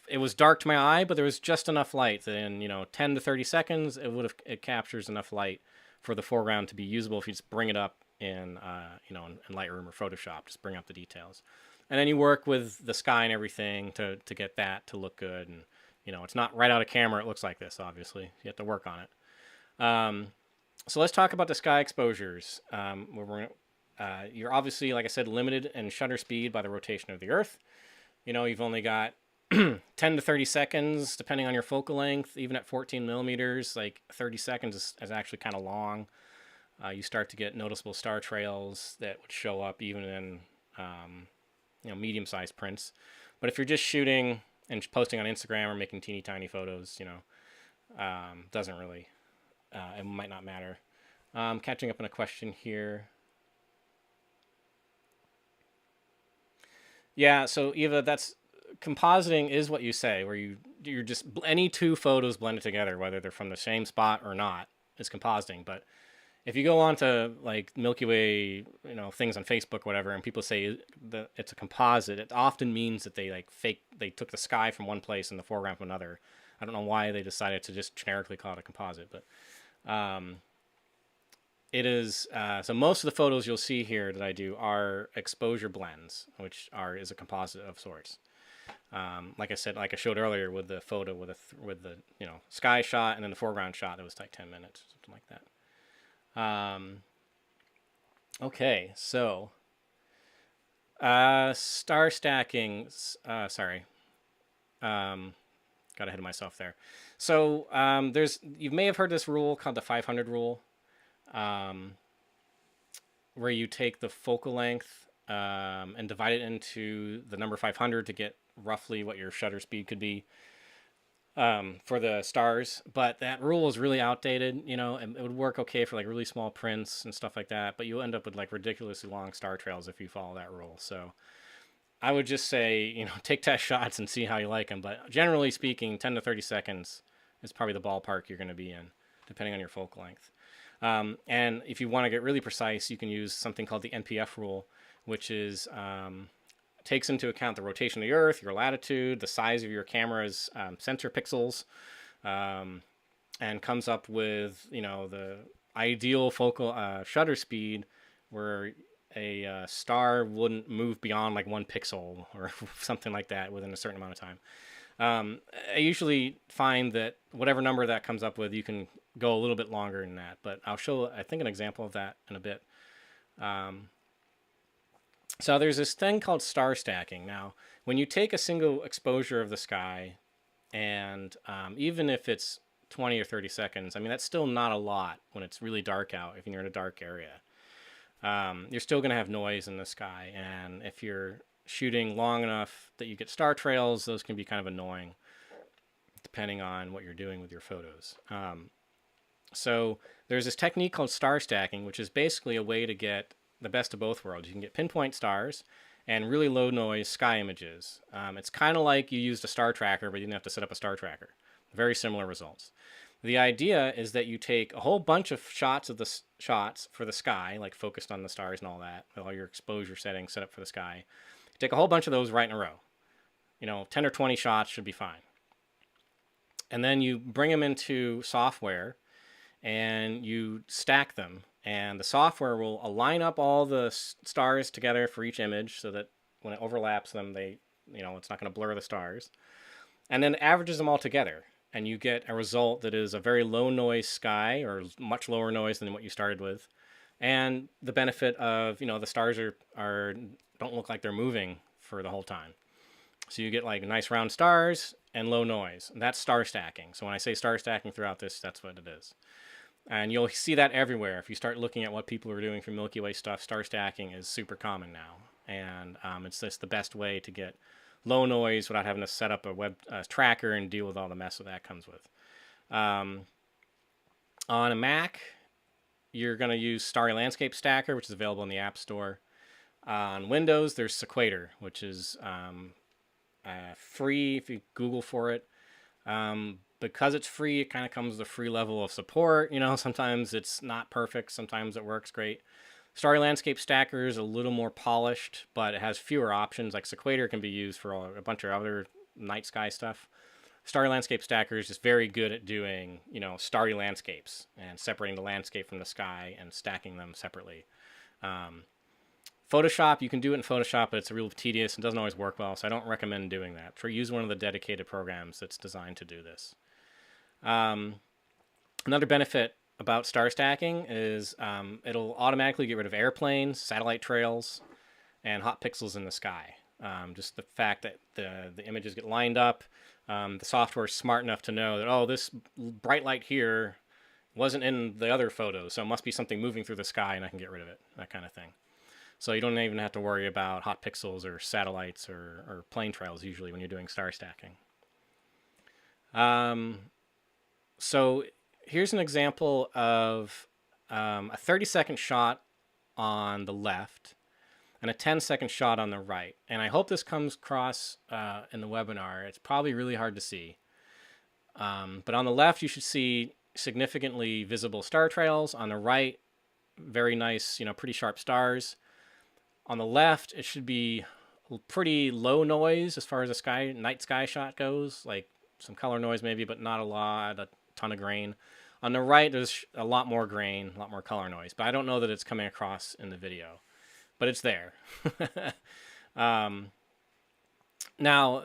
it was dark to my eye, but there was just enough light that in 10 to 30 seconds it captures enough light for the foreground to be usable if you just bring it up in in Lightroom or Photoshop. Just bring up the details, and then you work with the sky and everything to get that to look good. And it's not right out of camera. It looks like this. Obviously, you have to work on it. So let's talk about the sky exposures. You're obviously, like I said, limited in shutter speed by the rotation of the Earth. You've only got 10 to 30 seconds, depending on your focal length. Even at 14 millimeters, like 30 seconds is actually kind of long. You start to get noticeable star trails that would show up even in medium-sized prints. But if you're just shooting and posting on Instagram or making teeny tiny photos, doesn't really, it might not matter. Catching up on a question here. Yeah, so Eva, that's compositing is what you say, where you're just any two photos blended together, whether they're from the same spot or not, is compositing. But if you go on to like Milky Way, things on Facebook, whatever, and people say that it's a composite, it often means that they took the sky from one place and the foreground from another. I don't know why they decided to just generically call it a composite, but it is. So most of the photos you'll see here that I do are exposure blends, which is a composite of sorts. Like I said, like I showed earlier with the photo with the sky shot and then the foreground shot, that was like 10 minutes, something like that. Okay, so star stacking. Sorry, got ahead of myself there. So you may have heard this rule called the 500 rule, where you take the focal length and divide it into the number 500 to get roughly what your shutter speed could be for the stars. But that rule is really outdated. And it would work okay for like really small prints and stuff like that, but you'll end up with like ridiculously long star trails if you follow that rule. So I would just say, take test shots and see how you like them. But generally speaking, 10 to 30 seconds is probably the ballpark you're going to be in, depending on your focal length. And if you want to get really precise, you can use something called the NPF rule, which is takes into account the rotation of the Earth, your latitude, the size of your camera's sensor pixels, and comes up with the ideal focal shutter speed where a star wouldn't move beyond like 1 pixel or something like that within a certain amount of time. I usually find that whatever number that comes up with, you can go a little bit longer than that, but I'll show, I think, an example of that in a bit. So there's this thing called star stacking. Now, when you take a single exposure of the sky, and even if it's 20 or 30 seconds, I mean, that's still not a lot when it's really dark out, if you're in a dark area. You're still going to have noise in the sky, and if you're shooting long enough that you get star trails, those can be kind of annoying, depending on what you're doing with your photos. So there's this technique called star stacking, which is basically a way to get the best of both worlds. You can get pinpoint stars and really low noise sky images. It's kind of like you used a star tracker, but you didn't have to set up a star tracker. Very similar results. The idea is that you take a whole bunch of shots of the shots for the sky, like focused on the stars and all that, with all your exposure settings set up for the sky. You take a whole bunch of those right in a row. 10 or 20 shots should be fine. And then you bring them into software and you stack them. And the software will align up all the stars together for each image so that when it overlaps them, it's not going to blur the stars. And then averages them all together. and you get a result that is a very low noise sky, or much lower noise than what you started with. And the benefit of, the stars are don't look like they're moving for the whole time. So you get like nice round stars and low noise. And that's star stacking. So when I say star stacking throughout this, that's what it is. And you'll see that everywhere. If you start looking at what people are doing for Milky Way stuff, star stacking is super common now. And it's just the best way to get low noise without having to set up a web tracker and deal with all the mess that comes with. On a Mac, you're going to use Starry Landscape Stacker, which is available in the App Store. On Windows, there's Sequator, which is free if you Google for it. Because it's free, it kind of comes with a free level of support. Sometimes it's not perfect. Sometimes it works great. Starry Landscape Stacker is a little more polished, but it has fewer options. Like Sequator can be used for a bunch of other night sky stuff. Starry Landscape Stacker is just very good at doing, starry landscapes and separating the landscape from the sky and stacking them separately. Photoshop, you can do it in Photoshop, but it's real tedious and doesn't always work well, so I don't recommend doing that. Use one of the dedicated programs that's designed to do this. Another benefit about star stacking is it'll automatically get rid of airplanes, satellite trails, and hot pixels in the sky. Just the fact that the images get lined up, the software is smart enough to know that, oh, this bright light here wasn't in the other photos, so it must be something moving through the sky and I can get rid of it, that kind of thing. So you don't even have to worry about hot pixels or satellites or plane trails usually when you're doing star stacking. So here's an example of a 30-second shot on the left and a 10-second shot on the right. And I hope this comes across in the webinar. It's probably really hard to see. But on the left, you should see significantly visible star trails. On the right, very nice, pretty sharp stars. On the left, it should be pretty low noise as far as a night sky shot goes, like some color noise maybe, but not a ton of grain. On the right, there's a lot more grain, a lot more color noise, but I don't know that it's coming across in the video, but it's there. Now,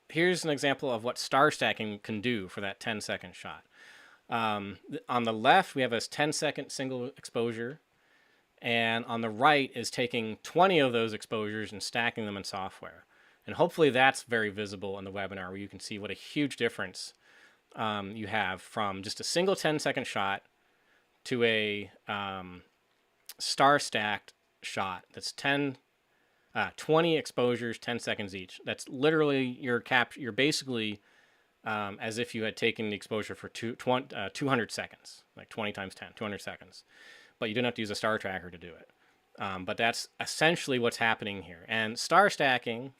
here's an example of what star stacking can do for that 10-second shot. On the left, we have a 10-second single exposure. And on the right is taking 20 of those exposures and stacking them in software. And hopefully that's very visible in the webinar, where you can see what a huge difference you have from just a single 10-second shot to a star-stacked shot that's 20 exposures, 10 seconds each. That's literally you're basically as if you had taken the exposure for 200 seconds, like 20 times 10, 200 seconds. But you don't have to use a star tracker to do it. But that's essentially what's happening here. And star stacking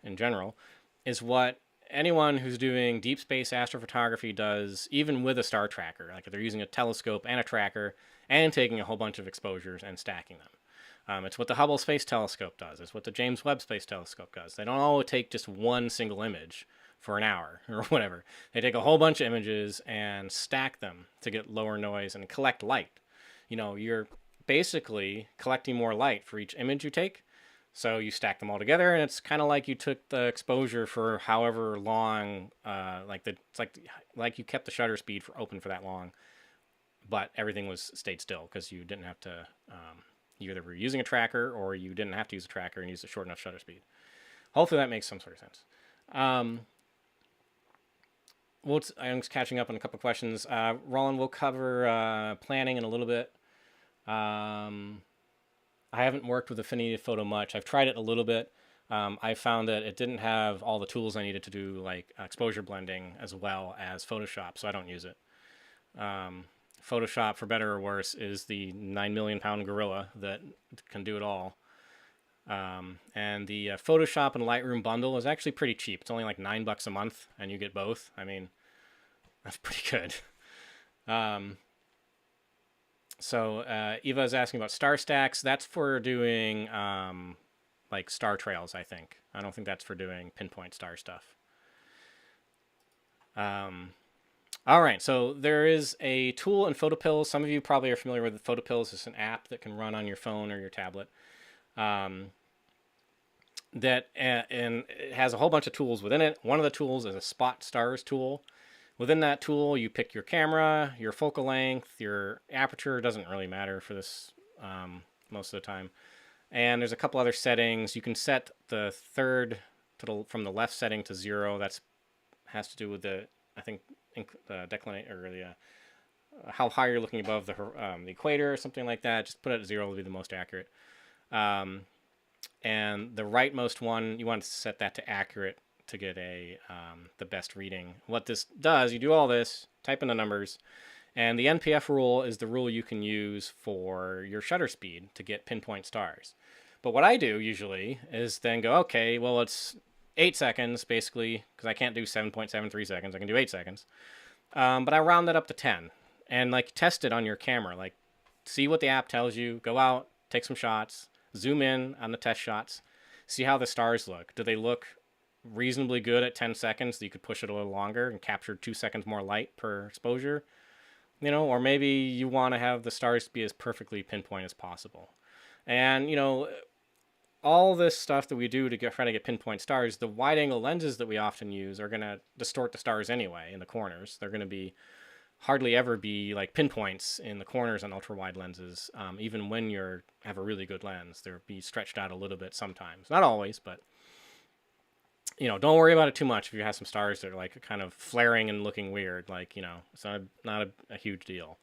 in general, is what anyone who's doing deep space astrophotography does, even with a star tracker. Like if they're using a telescope and a tracker and taking a whole bunch of exposures and stacking them. It's what the Hubble Space Telescope does. It's what the James Webb Space Telescope does. They don't all take just one single image for an hour or whatever. They take a whole bunch of images and stack them to get lower noise and collect light. You're basically collecting more light for each image you take. So you stack them all together, and it's kind of like you took the exposure for however long, it's like you kept the shutter speed open for that long, but everything stayed still because you didn't have to, you either were using a tracker or you didn't have to use a tracker and use a short enough shutter speed. Hopefully that makes some sort of sense. I'm just catching up on a couple of questions. Roland, we'll cover planning in a little bit. I haven't worked with Affinity Photo much. I've tried it a little bit. I found that it didn't have all the tools I needed to do, like exposure blending as well as Photoshop, so I don't use it. Photoshop, for better or worse, is the 9 million pound gorilla that can do it all. And the Photoshop and Lightroom bundle is actually pretty cheap. It's only like $9 a month, and you get both. I mean, that's pretty good. So Eva is asking about star stacks. That's for doing like star trails, I think. I don't think that's for doing pinpoint star stuff. All right, so there is a tool in PhotoPills. Some of you probably are familiar with PhotoPills. It's an app that can run on your phone or your tablet. and it has a whole bunch of tools within it. One of the tools is a spot stars tool. Within that tool, you pick your camera, your focal length, your aperture. It doesn't really matter for this most of the time. And there's a couple other settings. You can set the third from the left setting to 0. That's has to do with the, I think, the declination, or the how high you're looking above the equator or something like that. Just put it at 0 will be the most accurate. And the rightmost one, you want to set that to accurate to get the best reading. What this does, you do all this, type in the numbers, and the NPF rule is the rule you can use for your shutter speed to get pinpoint stars. But what I do usually is then go, okay, well, it's 8 seconds basically, because I can't do 7.73 seconds. I can do 8 seconds. But I round that up to 10 and like test it on your camera. Like see what the app tells you, go out, take some shots, zoom in on the test shots, see how the stars look. Do they look reasonably good at 10 seconds that you could push it a little longer and capture 2 seconds more light per exposure? You know, or maybe you want to have the stars be as perfectly pinpoint as possible. And, you know, all this stuff that we do to try to get pinpoint stars, the wide angle lenses that we often use are going to distort the stars anyway in the corners. They're going to be hardly ever be like pinpoints in the corners on ultra wide lenses. Even when you have a really good lens, they'll be stretched out a little bit sometimes. Not always, but you know, don't worry about it too much if you have some stars that are like kind of flaring and looking weird. Like, you know, it's not a huge deal.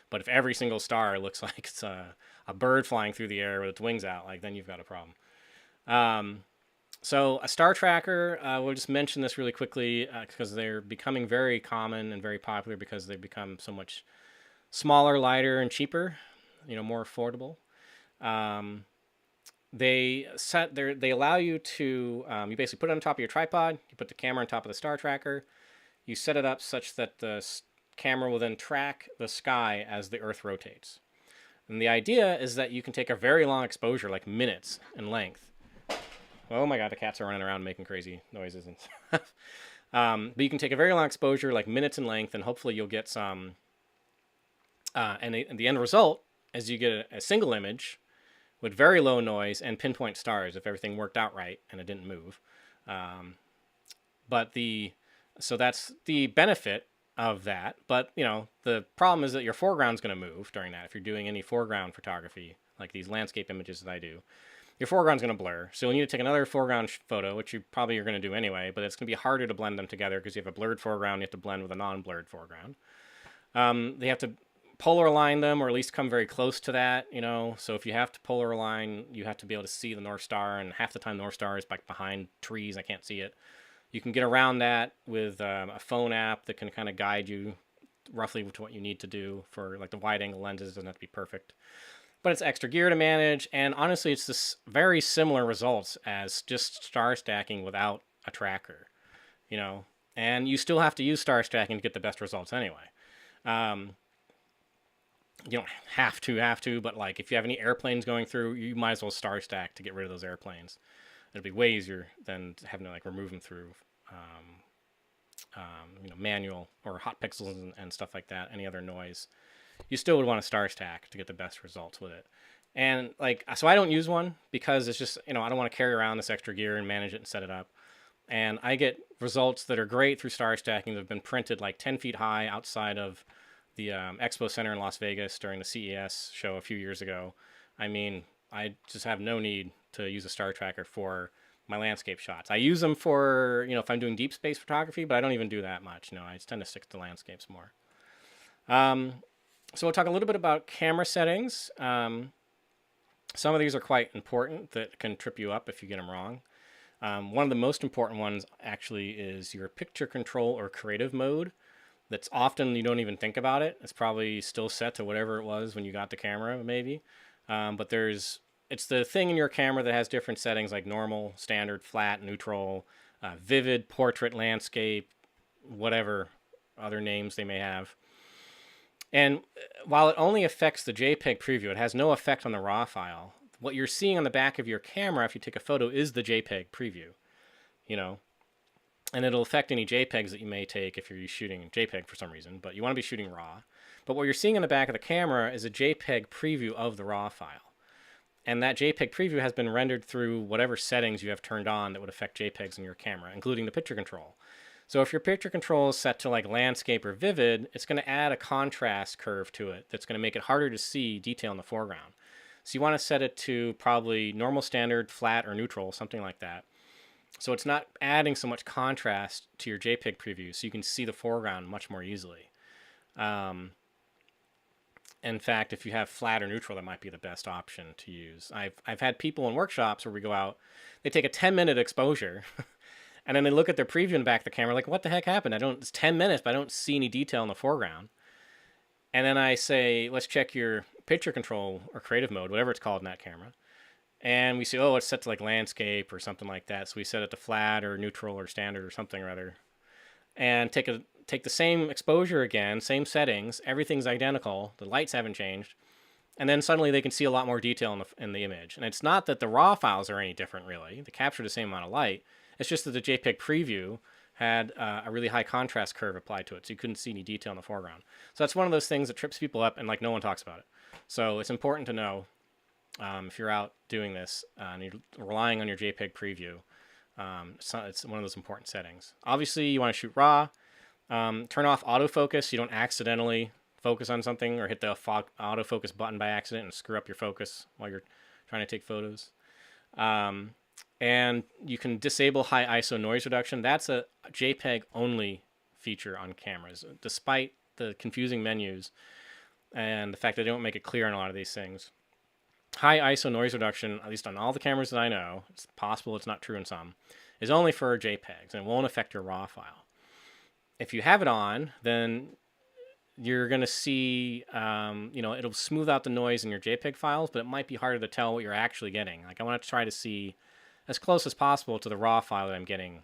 But if every single star looks like it's a bird flying through the air with its wings out, like then you've got a problem. So a star tracker, we'll just mention this really quickly because they're becoming very common and very popular because they've become so much smaller, lighter, and cheaper, you know, more affordable. They allow you to, you basically put it on top of your tripod, you put the camera on top of the star tracker, you set it up such that the camera will then track the sky as the Earth rotates. And the idea is that you can take a very long exposure, like minutes in length. Oh my God, the cats are running around making crazy noises and stuff. But you can take a very long exposure, like minutes in length, and hopefully you'll get some. And the end result is you get a single image with very low noise and pinpoint stars if everything worked out right and it didn't move. So that's the benefit of that. But you know, the problem is that your foreground's going to move during that. If you're doing any foreground photography, like these landscape images that I do, your foreground's going to blur. So you'll need to take another foreground photo, which you probably are going to do anyway, but it's going to be harder to blend them together because you have a blurred foreground, you have to blend with a non-blurred foreground. They have to polar align them, or at least come very close to that, you know. So if you have to polar align, you have to be able to see the North Star, and half the time the North Star is back behind trees. I can't see it. You can get around that with a phone app that can kind of guide you roughly to what you need to do for like the wide angle lenses. It doesn't have to be perfect. But it's extra gear to manage, and honestly, it's this very similar results as just star stacking without a tracker, you know. And you still have to use star stacking to get the best results anyway. You don't have to, but like if you have any airplanes going through, you might as well star stack to get rid of those airplanes. It'll be way easier than having to like remove them through, you know, manual or hot pixels and stuff like that. Any other noise. You still would want to star stack to get the best results with it. And like, so I don't use one because it's just, you know, I don't want to carry around this extra gear and manage it and set it up. And I get results that are great through star stacking that have been printed like 10 feet high outside of the Expo Center in Las Vegas during the CES show a few years ago. I mean, I just have no need to use a star tracker for my landscape shots. I use them for, you know, if I'm doing deep space photography, but I don't even do that much. No, I just tend to stick to landscapes more. So we'll talk a little bit about camera settings. Some of these are quite important that can trip you up if you get them wrong. One of the most important ones actually is your picture control or creative mode. That's often you don't even think about it. It's probably still set to whatever it was when you got the camera, maybe. But it's the thing in your camera that has different settings like normal, standard, flat, neutral, vivid, portrait, landscape, whatever other names they may have. And while it only affects the JPEG preview, it has no effect on the RAW file. What you're seeing on the back of your camera if you take a photo is the JPEG preview, you know. And it'll affect any JPEGs that you may take if you're shooting JPEG for some reason, but you want to be shooting RAW. But what you're seeing on the back of the camera is a JPEG preview of the RAW file. And that JPEG preview has been rendered through whatever settings you have turned on that would affect JPEGs in your camera, including the picture control. So if your picture control is set to like landscape or vivid, it's going to add a contrast curve to it that's going to make it harder to see detail in the foreground. So you want to set it to probably normal, standard, flat, or neutral, something like that. So it's not adding so much contrast to your JPEG preview, so you can see the foreground much more easily. In fact, if you have flat or neutral, that might be the best option to use. I've had people in workshops where we go out, they take a 10-minute exposure, and then they look at their preview in the back of the camera like, what the heck happened? It's 10 minutes, but I don't see any detail in the foreground. And then I say, let's check your picture control or creative mode, whatever it's called in that camera. And we say, oh, it's set to like landscape or something like that. So we set it to flat or neutral or standard or something or other. And take the same exposure again, same settings, everything's identical, the lights haven't changed, and then suddenly they can see a lot more detail in the image. And it's not that the raw files are any different, really. They capture the same amount of light. It's just that the JPEG preview had a really high contrast curve applied to it, so you couldn't see any detail in the foreground. So that's one of those things that trips people up, and like no one talks about it. So it's important to know if you're out doing this and you're relying on your JPEG preview. It's one of those important settings. Obviously, you want to shoot raw. Turn off autofocus so you don't accidentally focus on something or hit the autofocus button by accident and screw up your focus while you're trying to take photos. And you can disable high ISO noise reduction. That's a JPEG only feature on cameras, despite the confusing menus and the fact that they don't make it clear on a lot of these things. High ISO noise reduction, at least on all the cameras that I know, it's possible it's not true in some, is only for JPEGs and it won't affect your RAW file. If you have it on, then you're going to see, it'll smooth out the noise in your JPEG files, but it might be harder to tell what you're actually getting. Like I want to try to see as close as possible to the RAW file that I'm getting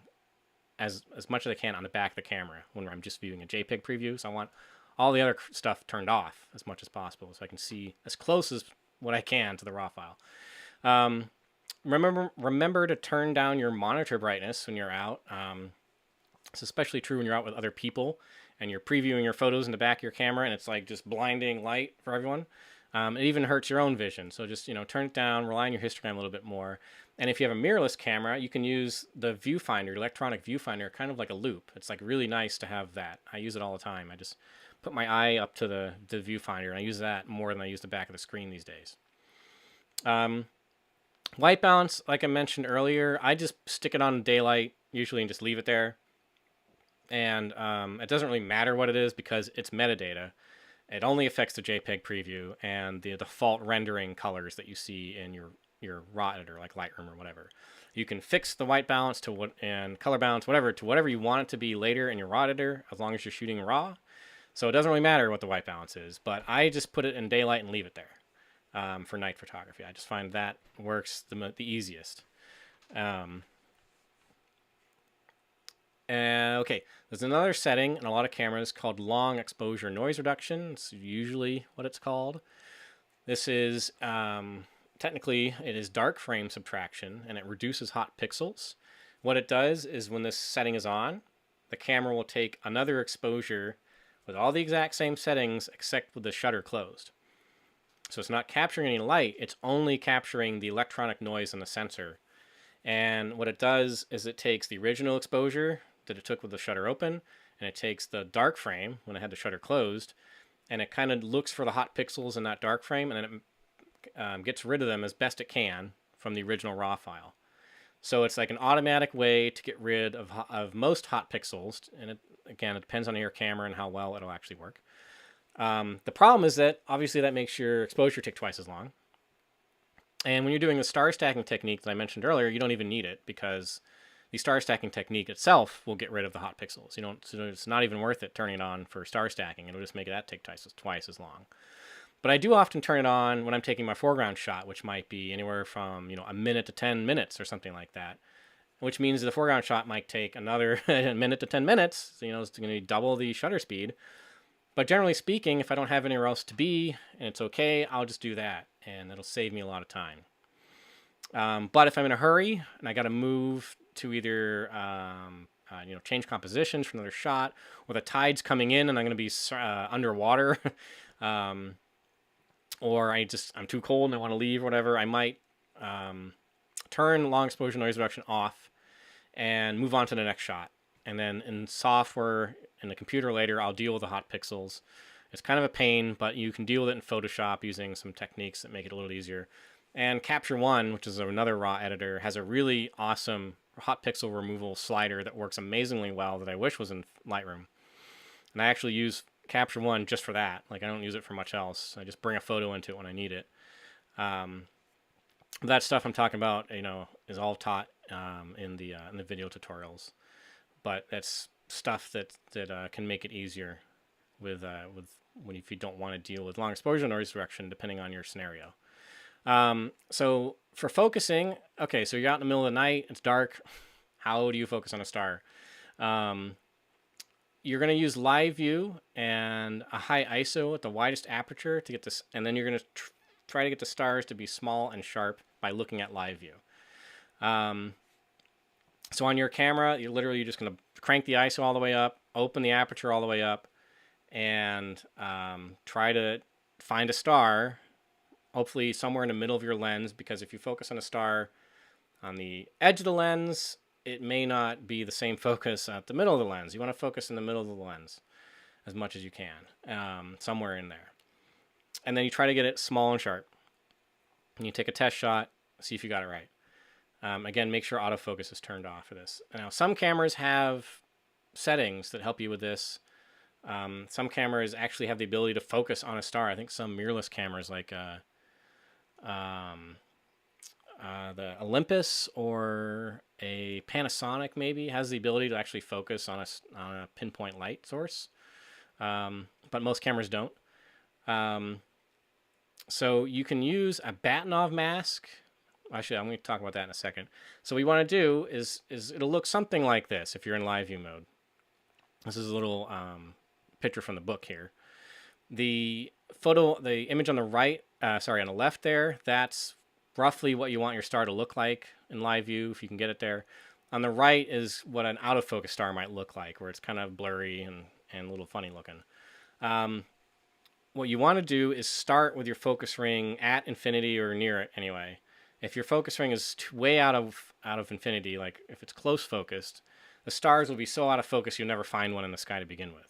as much as I can on the back of the camera when I'm just viewing a JPEG preview. So I want all the other stuff turned off as much as possible so I can see as close as what I can to the RAW file. Remember to turn down your monitor brightness when you're out. It's especially true when you're out with other people and you're previewing your photos in the back of your camera and it's like just blinding light for everyone. It even hurts your own vision. So just, turn it down, rely on your histogram a little bit more. And if you have a mirrorless camera, you can use the viewfinder, electronic viewfinder, kind of like a loop. It's like really nice to have that. I use it all the time. I just put my eye up to the viewfinder and I use that more than I use the back of the screen these days. White balance, like I mentioned earlier, I just stick it on daylight usually and just leave it there. And it doesn't really matter what it is because it's metadata. It only affects the JPEG preview and the default rendering colors that you see in your RAW editor, like Lightroom or whatever. You can fix the white balance and color balance, whatever, to whatever you want it to be later in your RAW editor, as long as you're shooting RAW. So it doesn't really matter what the white balance is, but I just put it in daylight and leave it there for night photography. I just find that works the easiest. Okay, there's another setting in a lot of cameras called long exposure noise reduction. It's usually what it's called. This is, technically, it is dark frame subtraction, and it reduces hot pixels. What it does is when this setting is on, the camera will take another exposure with all the exact same settings except with the shutter closed. So it's not capturing any light, it's only capturing the electronic noise in the sensor. And what it does is it takes the original exposure that it took with the shutter open, and it takes the dark frame when I had the shutter closed, and it kind of looks for the hot pixels in that dark frame, and then it gets rid of them as best it can from the original RAW file. So it's like an automatic way to get rid of most hot pixels, and it depends on your camera and how well it'll actually work. The problem is that obviously that makes your exposure take twice as long. And when you're doing the star stacking technique that I mentioned earlier, you don't even need it because the star stacking technique itself will get rid of the hot pixels. So it's not even worth it turning it on for star stacking. It'll just make that take twice as long. But I do often turn it on when I'm taking my foreground shot, which might be anywhere from a minute to 10 minutes or something like that. Which means the foreground shot might take another minute to 10 minutes. So, it's going to be double the shutter speed. But generally speaking, if I don't have anywhere else to be and it's okay, I'll just do that, and it'll save me a lot of time. But if I'm in a hurry and I got to move to either change compositions for another shot, or the tide's coming in and I'm going to be underwater, or I'm too cold and I want to leave or whatever, I might turn long exposure noise reduction off and move on to the next shot. And then in software, in the computer later, I'll deal with the hot pixels. It's kind of a pain, but you can deal with it in Photoshop using some techniques that make it a little easier. And Capture One, which is another raw editor, has a really awesome hot pixel removal slider that works amazingly well that I wish was in Lightroom. And I actually use Capture One just for that. Like, I don't use it for much else. I just bring a photo into it when I need it. That stuff I'm talking about, is all taught in the video tutorials. But that's stuff that can make it easier with if you don't want to deal with long exposure noise reduction, depending on your scenario. So for focusing, okay, so you're out in the middle of the night, it's dark. How do you focus on a star? You're going to use live view and a high ISO at the widest aperture to get this, and then you're going to try to get the stars to be small and sharp by looking at live view. So on your camera, you're literally just going to crank the ISO all the way up, open the aperture all the way up, and try to find a star, hopefully somewhere in the middle of your lens, because if you focus on a star on the edge of the lens, it may not be the same focus at the middle of the lens. You want to focus in the middle of the lens as much as you can, somewhere in there. And then you try to get it small and sharp. And you take a test shot, see if you got it right. Again, make sure autofocus is turned off for this. Now, some cameras have settings that help you with this. Some cameras actually have the ability to focus on a star. I think some mirrorless cameras like the Olympus or a Panasonic maybe has the ability to actually focus on a pinpoint light source, but most cameras don't. So you can use a Batinov mask. Actually, I'm going to talk about that in a second. So what you want to do is it'll look something like this if you're in live view mode. This is a little picture from the book here. The image on the right, on the left there, that's roughly what you want your star to look like in live view, if you can get it there. On the right is what an out of focus star might look like, where it's kind of blurry and a little funny looking. What you want to do is start with your focus ring at infinity or near it anyway. If your focus ring is way out of infinity, like if it's close focused, the stars will be so out of focus you'll never find one in the sky to begin with.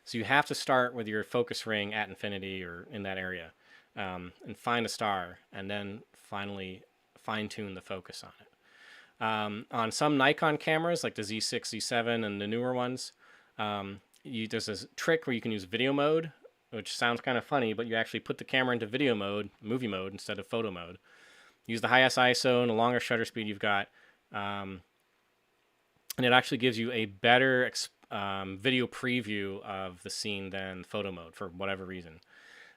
So you have to start with your focus ring at infinity or in that area, and find a star, and then finally fine-tune the focus on it. On some Nikon cameras, like the Z6, Z7, and the newer ones, there's this trick where you can use video mode, which sounds kind of funny, but you actually put the camera into video mode, movie mode, instead of photo mode. Use the highest ISO and the longer shutter speed you've got, and it actually gives you a better video preview of the scene than photo mode for whatever reason.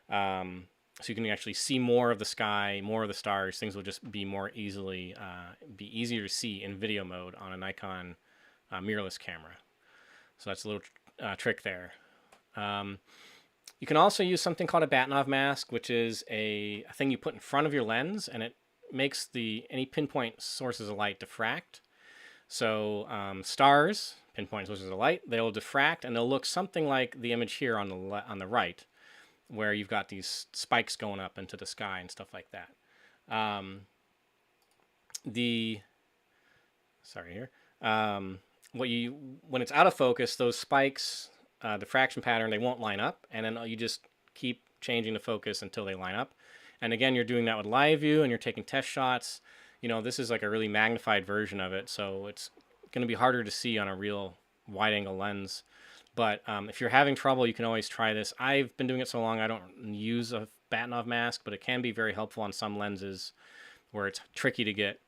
So you can actually see more of the sky, more of the stars. Things will just be easier to see in video mode on a Nikon mirrorless camera. So that's a little trick there. You can also use something called a Batinov mask, which is a thing you put in front of your lens, and it makes any pinpoint sources of light diffract. So stars, pinpoint sources of light, they'll diffract, and they'll look something like the image here on the right, where you've got these spikes going up into the sky and stuff like that. When it's out of focus, those spikes, the fraction pattern, they won't line up, and then you just keep changing the focus until they line up. And again, you're doing that with live view, and you're taking test shots. This is like a really magnified version of it, so it's going to be harder to see on a real wide-angle lens. But if you're having trouble, you can always try this. I've been doing it so long, I don't use a Batinov mask, but it can be very helpful on some lenses where it's tricky to get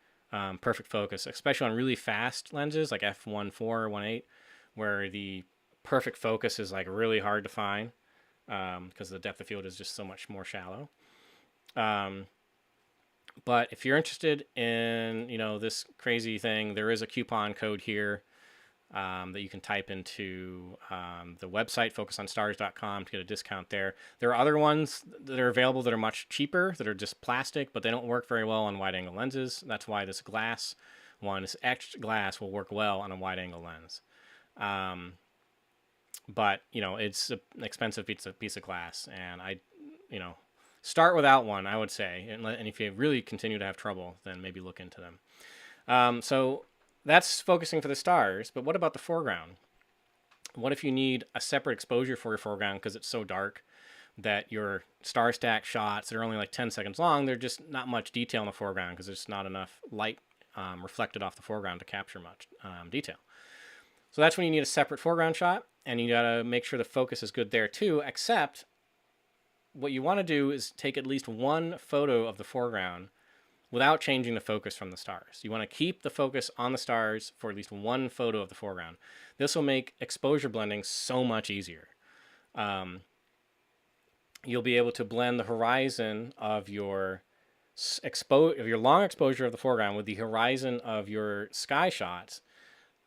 perfect focus, especially on really fast lenses like f1.4 or 1.8, where the perfect focus is like really hard to find because the depth of field is just so much more shallow. But if you're interested in this crazy thing, there is a coupon code here that you can type into the website, focusonstars.com, to get a discount there. There are other ones that are available that are much cheaper, that are just plastic, but they don't work very well on wide-angle lenses. That's why this glass one, this etched glass, will work well on a wide-angle lens. But, it's an expensive piece of glass, and start without one, I would say. And if you really continue to have trouble, then maybe look into them. So that's focusing for the stars. But what about the foreground? What if you need a separate exposure for your foreground because it's so dark that your star stack shots that are only like 10 seconds long, they're just not much detail in the foreground because there's not enough light reflected off the foreground to capture much detail. So that's when you need a separate foreground shot, and you gotta make sure the focus is good there too, except what you want to do is take at least one photo of the foreground without changing the focus from the stars. You want to keep the focus on the stars for at least one photo of the foreground. This will make exposure blending so much easier. You'll be able to blend the horizon of your long exposure of the foreground with the horizon of your sky shots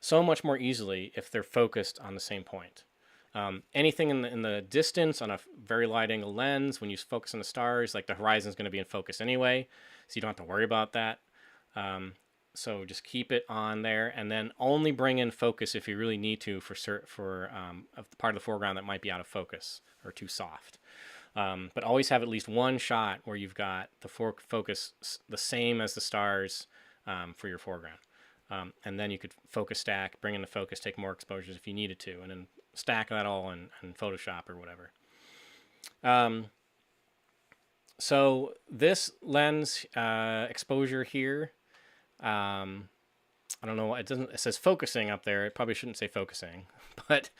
so much more easily if they're focused on the same point. Anything in the distance on a very light angle lens, when you focus on the stars, like the horizon is going to be in focus anyway, so you don't have to worry about that. So just keep it on there, and then only bring in focus if you really need to for a part of the foreground that might be out of focus or too soft. But always have at least one shot where you've got the focus the same as the stars for your foreground. And then you could focus stack, bring in the focus, take more exposures if you needed to, and then stack that all in Photoshop or whatever. So this lens exposure here, I don't know, it says focusing up there. It probably shouldn't say focusing, but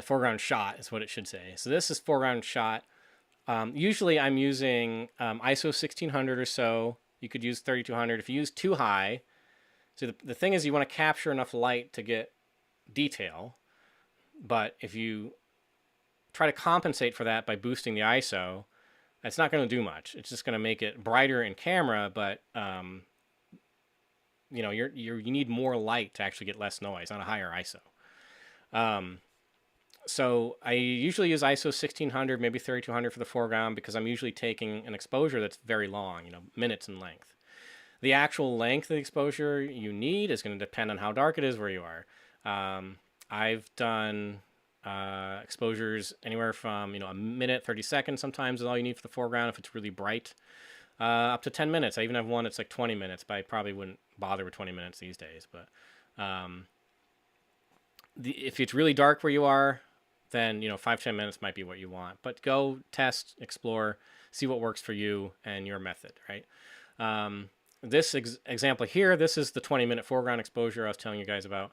foreground shot is what it should say. So this is foreground shot. Usually I'm using ISO 1600 or so. You could use 3200. If you use too high, so the thing is you want to capture enough light to get detail, but if you try to compensate for that by boosting the ISO, that's not going to do much. It's just going to make it brighter in camera, but you know, you need more light to actually get less noise on a higher ISO. So I usually use ISO 1600, maybe 3200 for the foreground because I'm usually taking an exposure that's very long, you know, minutes in length. The actual length of the exposure you need is going to depend on how dark it is where you are. I've done exposures anywhere from, you know, a minute, 30 seconds sometimes is all you need for the foreground if it's really bright, up to 10 minutes. I even have one that's like 20 minutes, but I probably wouldn't bother with 20 minutes these days. But if it's really dark where you are, then, you know, 5-10 minutes might be what you want. But go test, explore, see what works for you and your method, right? This example here, this is the 20-minute foreground exposure I was telling you guys about.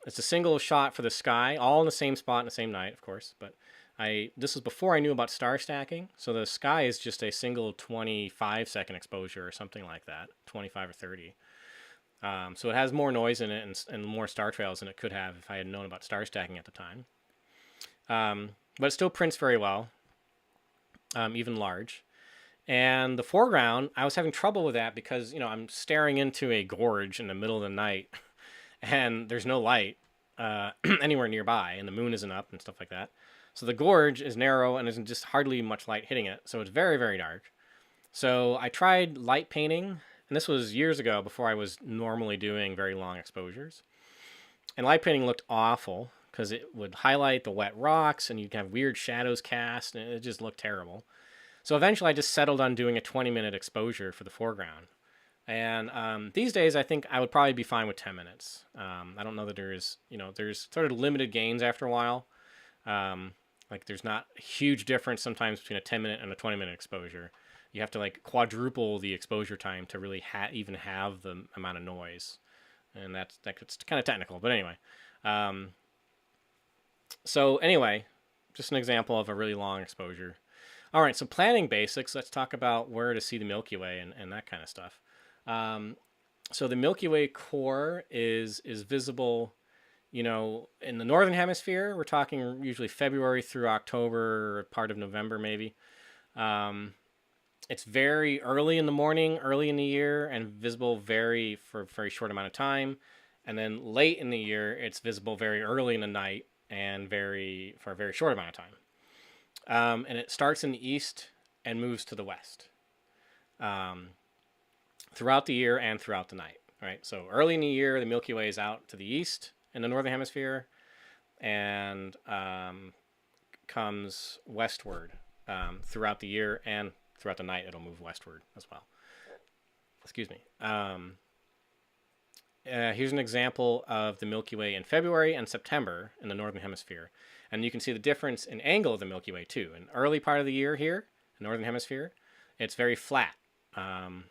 It's a single shot for the sky, all in the same spot in the same night, of course. But this was before I knew about star stacking. So the sky is just a single 25-second exposure or something like that, 25 or 30. So it has more noise in it and more star trails than it could have if I had known about star stacking at the time. But it still prints very well, even large. And the foreground, I was having trouble with that because, you know, I'm staring into a gorge in the middle of the night and there's no light anywhere nearby and the moon isn't up and stuff like that. So the gorge is narrow and there's just hardly much light hitting it. So it's very, very dark. So I tried light painting, and this was years ago before I was normally doing very long exposures. And light painting looked awful because it would highlight the wet rocks and you'd have weird shadows cast and it just looked terrible. So eventually I just settled on doing a 20-minute exposure for the foreground. And these days I think I would probably be fine with 10 minutes. I don't know that there's sort of limited gains after a while. Like there's not a huge difference sometimes between a 10-minute and a 20-minute exposure. You have to like quadruple the exposure time to really even have the amount of noise. And that's kind of technical, but anyway. So anyway, just an example of a really long exposure. All right, so planning basics. Let's talk about where to see the Milky Way and that kind of stuff. So the Milky Way core is visible, you know, in the northern hemisphere. We're talking usually February through October, or part of November maybe. It's very early in the morning, early in the year, and visible for a very short amount of time. And then late in the year, it's visible very early in the night and for a very short amount of time. And it starts in the east and moves to the west throughout the year and throughout the night. Right. So early in the year, the Milky Way is out to the east in the northern hemisphere and comes westward throughout the year, and throughout the night it'll move westward as well. Excuse me. Here's an example of the Milky Way in February and September in the Northern Hemisphere. And you can see the difference in angle of the Milky Way too. In early part of the year here, in the Northern Hemisphere, it's very flat,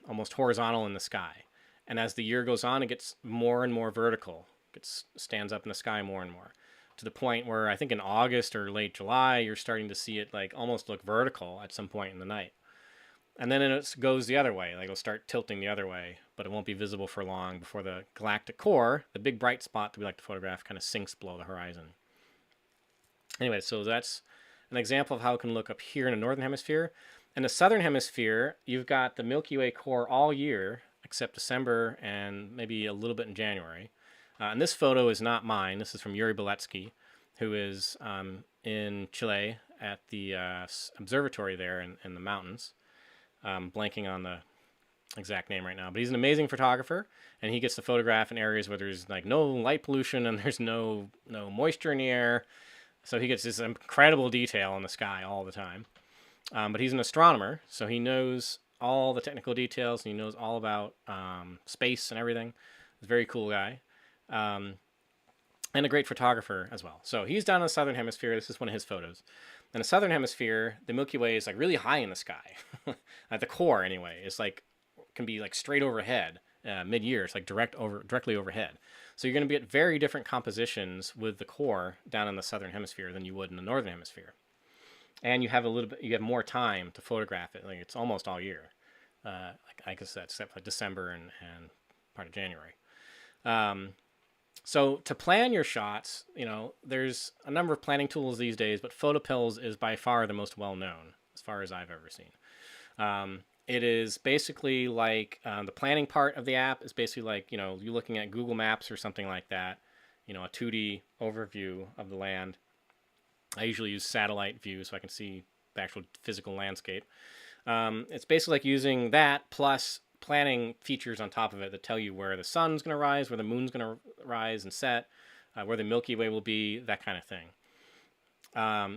almost horizontal in the sky. And as the year goes on, it gets more and more vertical. It stands up in the sky more and more, to the point where I think in August or late July, you're starting to see it like almost look vertical at some point in the night. And then it goes the other way. Like it'll start tilting the other way, but it won't be visible for long before the galactic core, the big bright spot that we like to photograph, kind of sinks below the horizon. Anyway, so that's an example of how it can look up here in the Northern Hemisphere. In the Southern Hemisphere, you've got the Milky Way core all year, except December and maybe a little bit in January. And this photo is not mine. This is from Yuri Beletsky, who is in Chile at the observatory there in the mountains. Blanking on the exact name right now, but he's an amazing photographer, and he gets to photograph in areas where there's like no light pollution and there's no moisture in the air. So he gets this incredible detail in the sky all the time. But he's an astronomer, so he knows all the technical details, and he knows all about space and everything. He's a very cool guy. And a great photographer as well. So he's down in the Southern Hemisphere. This is one of his photos. In the Southern Hemisphere, the Milky Way is like really high in the sky. At the core, anyway, it's like can be like straight overhead mid-year. It's like directly overhead. So you're going to get very different compositions with the core down in the Southern Hemisphere than you would in the Northern Hemisphere. And you have more time to photograph it. Like it's almost all year. Like I said, except for December and part of January. So to plan your shots, there's a number of planning tools these days, but PhotoPills is by far the most well-known, as far as I've ever seen. It is basically like the planning part of the app is basically like, you're looking at Google Maps or something like that, a 2D overview of the land. I usually use satellite view so I can see the actual physical landscape. It's basically like using that plus planning features on top of it that tell you where the sun's going to rise, where the moon's going to rise and set, where the Milky Way will be, that kind of thing.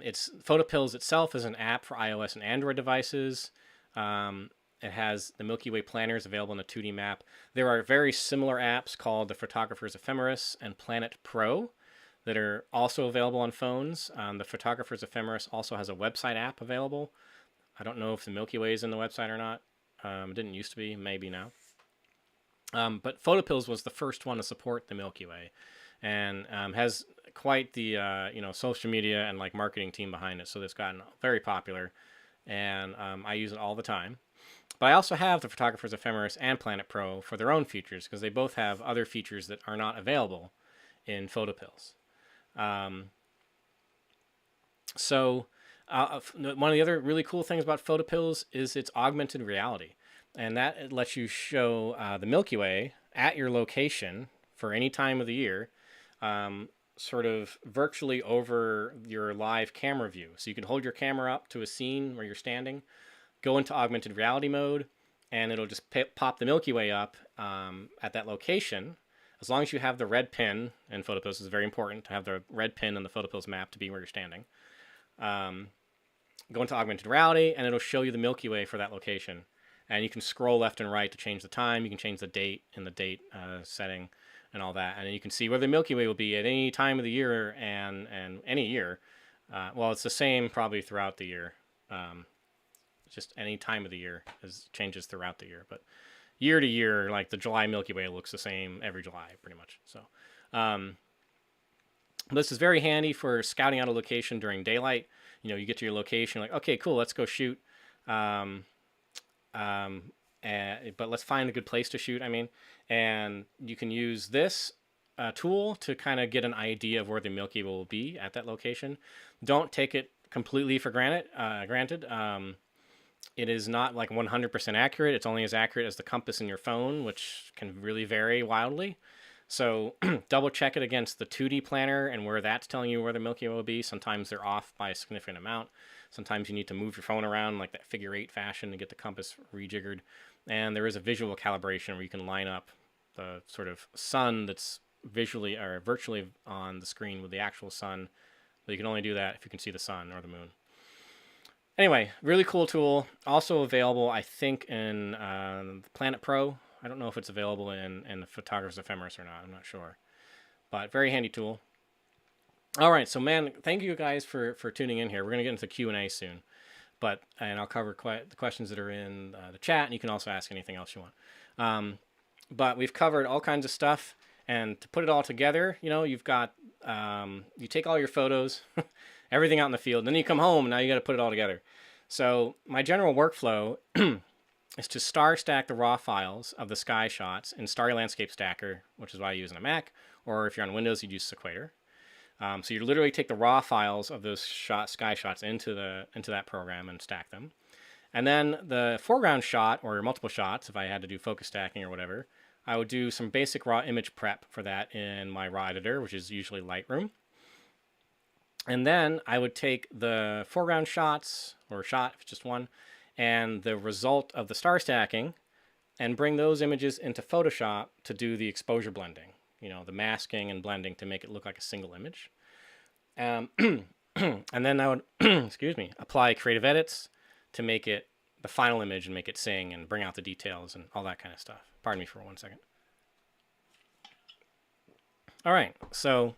It's PhotoPills itself is an app for iOS and Android devices. It has the Milky Way planners available in a 2D map. There are very similar apps called the Photographer's Ephemeris and Planet Pro that are also available on phones. The Photographer's Ephemeris also has a website app available. I don't know if the Milky Way is in the website or not. It didn't used to be, maybe now. But PhotoPills was the first one to support the Milky Way, and has quite the social media and like marketing team behind it. So it's gotten very popular, and I use it all the time. But I also have the Photographer's Ephemeris and Planet Pro for their own features, because they both have other features that are not available in PhotoPills. One of the other really cool things about PhotoPills is its augmented reality. And that lets you show the Milky Way at your location for any time of the year, sort of virtually over your live camera view. So you can hold your camera up to a scene where you're standing, go into augmented reality mode, and it'll just pop the Milky Way up at that location. As long as you have the red pin, and PhotoPills is very important to have the red pin on the PhotoPills map to be where you're standing. Go into augmented reality, and it'll show you the Milky Way for that location. And you can scroll left and right to change the time. You can change the date in the date setting and all that. And then you can see where the Milky Way will be at any time of the year and any year. It's the same probably throughout the year. Just any time of the year changes throughout the year. But year to year, like the July Milky Way looks the same every July, pretty much. So this is very handy for scouting out a location during daylight. You get to your location, like, okay, cool, let's go shoot. But let's find a good place to shoot, and you can use this tool to kind of get an idea of where the Milky Way will be at that location. Don't take it completely for granted. It is not like 100% accurate. It's only as accurate as the compass in your phone, which can really vary wildly. So double check it against the 2D planner and where that's telling you where the Milky Way will be. Sometimes they're off by a significant amount. Sometimes you need to move your phone around like that figure 8 fashion to get the compass rejiggered. And there is a visual calibration where you can line up the sort of sun that's visually or virtually on the screen with the actual sun. But you can only do that if you can see the sun or the moon. Anyway, really cool tool. Also available, I think, in Planet Pro. I don't know if it's available in the Photographer's Ephemeris or not. I'm not sure. But very handy tool. All right, so man, thank you guys for tuning in here. We're gonna get into Q&A soon, and I'll cover the questions that are in the chat, and you can also ask anything else you want. But we've covered all kinds of stuff, and to put it all together, you've got you take all your photos, everything out in the field, and then you come home, and now you got to put it all together. So my general workflow is to star stack the raw files of the sky shots in Starry Landscape Stacker, which is what I use on a Mac, or if you're on Windows, you'd use Sequator. So you literally take the raw files of those sky shots into that program and stack them. And then the foreground shot, or multiple shots, if I had to do focus stacking or whatever, I would do some basic raw image prep for that in my raw editor, which is usually Lightroom. And then I would take the foreground shots, or shot, if it's just one, and the result of the star stacking, and bring those images into Photoshop to do the exposure blending. The masking and blending to make it look like a single image. And then I would, excuse me, apply creative edits to make it the final image and make it sing and bring out the details and all that kind of stuff. Pardon me for 1 second. All right, so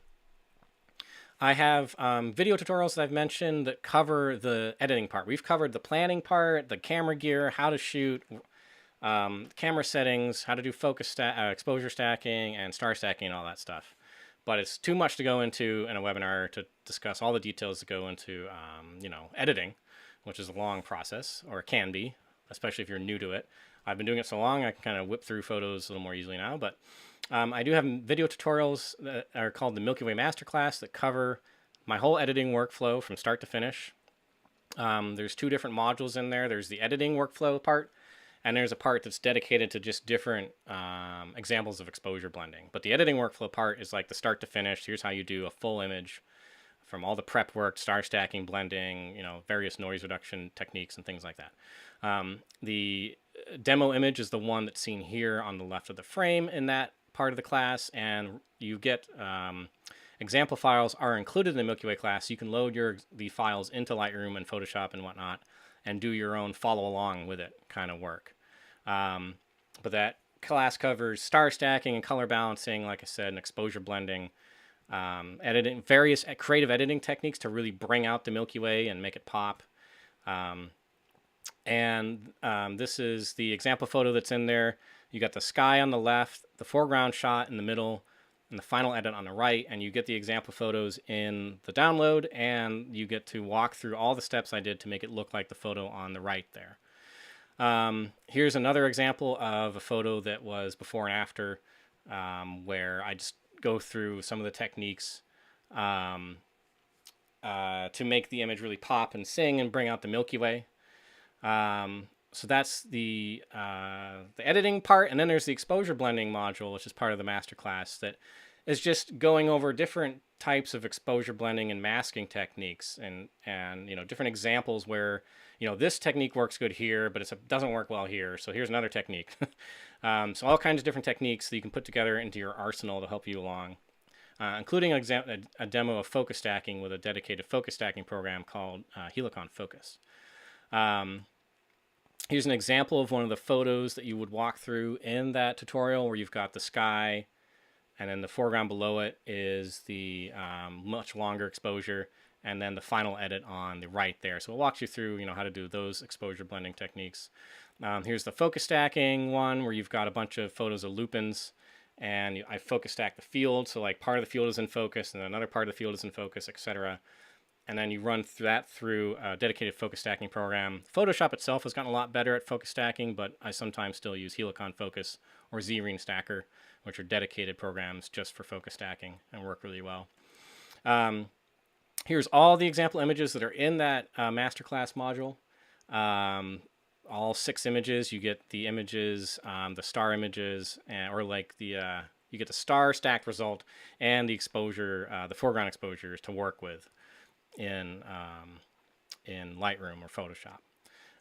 I have video tutorials that I've mentioned that cover the editing part. We've covered the planning part, the camera gear, how to shoot, camera settings, how to do exposure stacking and star stacking and all that stuff. But it's too much to go into in a webinar to discuss all the details that go into, editing, which is a long process, or it can be, especially if you're new to it. I've been doing it so long, I can kind of whip through photos a little more easily now. But I do have video tutorials that are called the Milky Way Masterclass that cover my whole editing workflow from start to finish. There's 2 different modules in there. There's the editing workflow part, and there's a part that's dedicated to just different examples of exposure blending. But the editing workflow part is like the start to finish. Here's how you do a full image from all the prep work, star stacking, blending, various noise reduction techniques and things like that. The demo image is the one that's seen here on the left of the frame in that part of the class, and you get example files are included in the Milky Way class. You can load the files into Lightroom and Photoshop and whatnot, and do your own follow along with it kind of work. But that class covers star stacking and color balancing, like I said, and exposure blending, editing, various creative editing techniques to really bring out the Milky Way and make it pop. This is the example photo that's in there. You got the sky on the left, the foreground shot in the middle, and the final edit on the right, and you get the example photos in the download, and you get to walk through all the steps I did to make it look like the photo on the right there. Here's another example of a photo that was before and after, where I just go through some of the techniques to make the image really pop and sing and bring out the Milky Way. So that's the editing part, and then there's the exposure blending module, which is part of the masterclass that is just going over different types of exposure blending and masking techniques, and different examples where this technique works good here, but it doesn't work well here. So here's another technique. So all kinds of different techniques that you can put together into your arsenal to help you along, including a demo of focus stacking with a dedicated focus stacking program called Helicon Focus. Here's an example of one of the photos that you would walk through in that tutorial, where you've got the sky, and then the foreground below it is the much longer exposure, and then the final edit on the right there. So it walks you through, how to do those exposure blending techniques. Here's the focus stacking one, where you've got a bunch of photos of lupins, and I focus stack the field. So like part of the field is in focus, and another part of the field is in focus, etc. And then you run through a dedicated focus stacking program. Photoshop itself has gotten a lot better at focus stacking, but I sometimes still use Helicon Focus or Z-Reen Stacker, which are dedicated programs just for focus stacking and work really well. Here's all the example images that are in that masterclass module. All 6 images. You get the images, the star images, you get the star stacked result and the exposure, the foreground exposures to work with in Lightroom or Photoshop.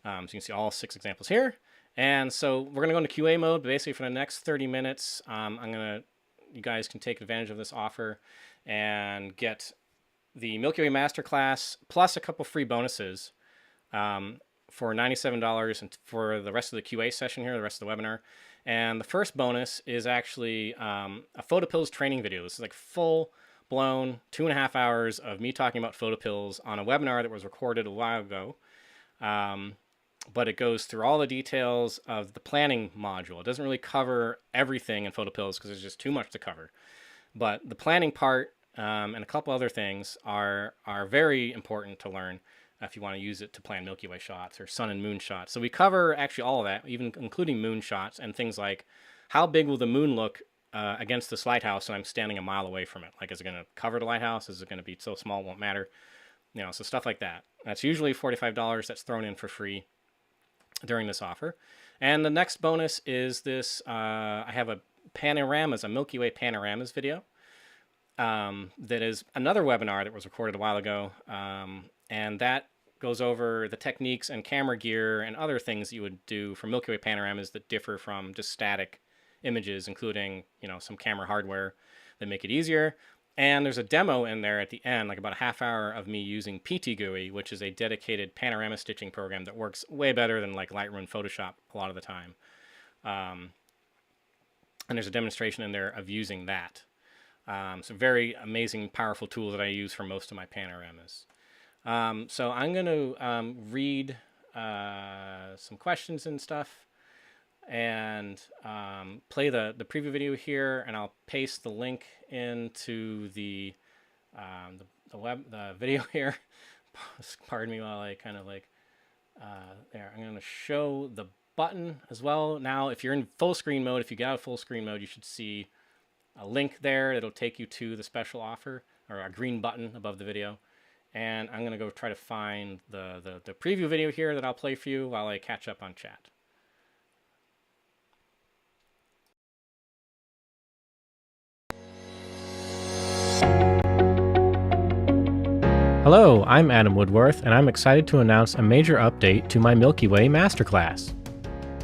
So you can see all 6 examples here. And so we're going to go into QA mode. Basically, for the next 30 minutes, you guys can take advantage of this offer and get the Milky Way Masterclass plus a couple free bonuses for $97 and for the rest of the QA session here, the rest of the webinar. And the first bonus is actually a photopills training video. This is like full blown 2.5 hours of me talking about photopills on a webinar that was recorded a while ago. But it goes through all the details of the planning module. It doesn't really cover everything in photopills because there's just too much to cover. But the planning part and a couple other things are very important to learn if you want to use it to plan Milky Way shots or sun and moon shots. So we cover actually all of that, even including moon shots and things like how big will the moon look against this lighthouse when I'm standing a mile away from it? Like, is it going to cover the lighthouse? Is it going to be so small it won't matter? You know, so stuff like that. That's usually $45 that's thrown in for free during this offer. And the next bonus is this, I have a Milky Way panoramas video. That is another webinar that was recorded a while ago. And that goes over the techniques and camera gear and other things that you would do for Milky Way panoramas that differ from just static images, including, you know, some camera hardware that make it easier. And there's a demo in there at the end, like about a half hour of me using PTGUI, which is a dedicated panorama stitching program that works way better than like Lightroom and Photoshop a lot of the time. And there's a demonstration in there of using that. So very amazing, powerful tool that I use for most of my panoramas. So I'm going to read some questions and stuff and play the preview video here, and I'll paste the link into the video here. Pardon me while I kind of like there. I'm going to show the button as well. Now, if you're in full screen mode, if you get out of full screen mode, you should see a link there that'll take you to the special offer, or a green button above the video. And I'm going to go try to find the preview video here that I'll play for you while I catch up on chat. Hello, I'm Adam Woodworth, and I'm excited to announce a major update to my Milky Way Masterclass.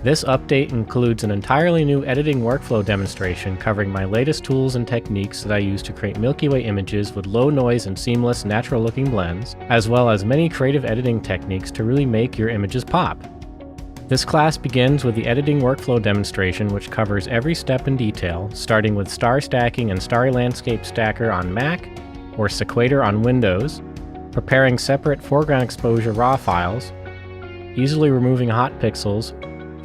This update includes an entirely new editing workflow demonstration covering my latest tools and techniques that I use to create Milky Way images with low noise and seamless natural-looking blends, as well as many creative editing techniques to really make your images pop. This class begins with the editing workflow demonstration, which covers every step in detail, starting with star stacking and Starry Landscape Stacker on Mac or Sequator on Windows, preparing separate foreground exposure RAW files, easily removing hot pixels,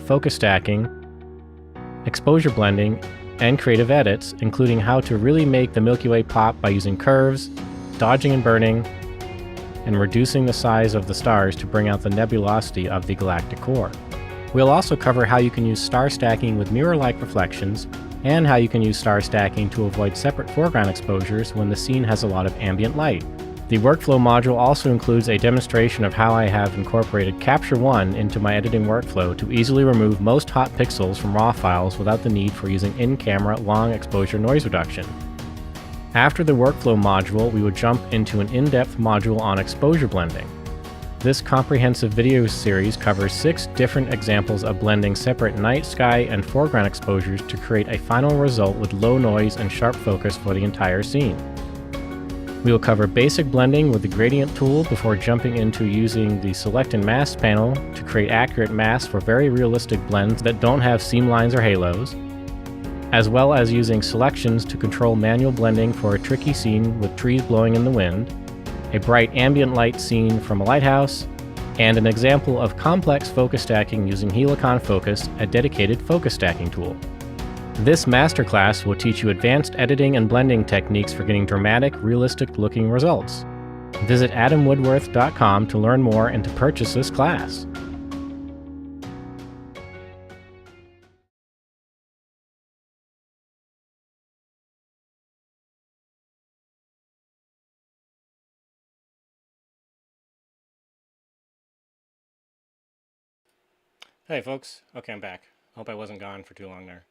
focus stacking, exposure blending, and creative edits, including how to really make the Milky Way pop by using curves, dodging and burning, and reducing the size of the stars to bring out the nebulosity of the galactic core. We'll also cover how you can use star stacking with mirror-like reflections, and how you can use star stacking to avoid separate foreground exposures when the scene has a lot of ambient light. The workflow module also includes a demonstration of how I have incorporated Capture One into my editing workflow to easily remove most hot pixels from RAW files without the need for using in-camera long exposure noise reduction. After the workflow module, we would jump into an in-depth module on exposure blending. This comprehensive video series covers 6 different examples of blending separate night, sky, and foreground exposures to create a final result with low noise and sharp focus for the entire scene. We will cover basic blending with the gradient tool before jumping into using the Select and Mask panel to create accurate masks for very realistic blends that don't have seam lines or halos, as well as using selections to control manual blending for a tricky scene with trees blowing in the wind, a bright ambient light scene from a lighthouse, and an example of complex focus stacking using Helicon Focus, a dedicated focus stacking tool. This masterclass will teach you advanced editing and blending techniques for getting dramatic, realistic-looking results. Visit adamwoodworth.com to learn more and to purchase this class. Hey folks, okay, I'm back. Hope I wasn't gone for too long there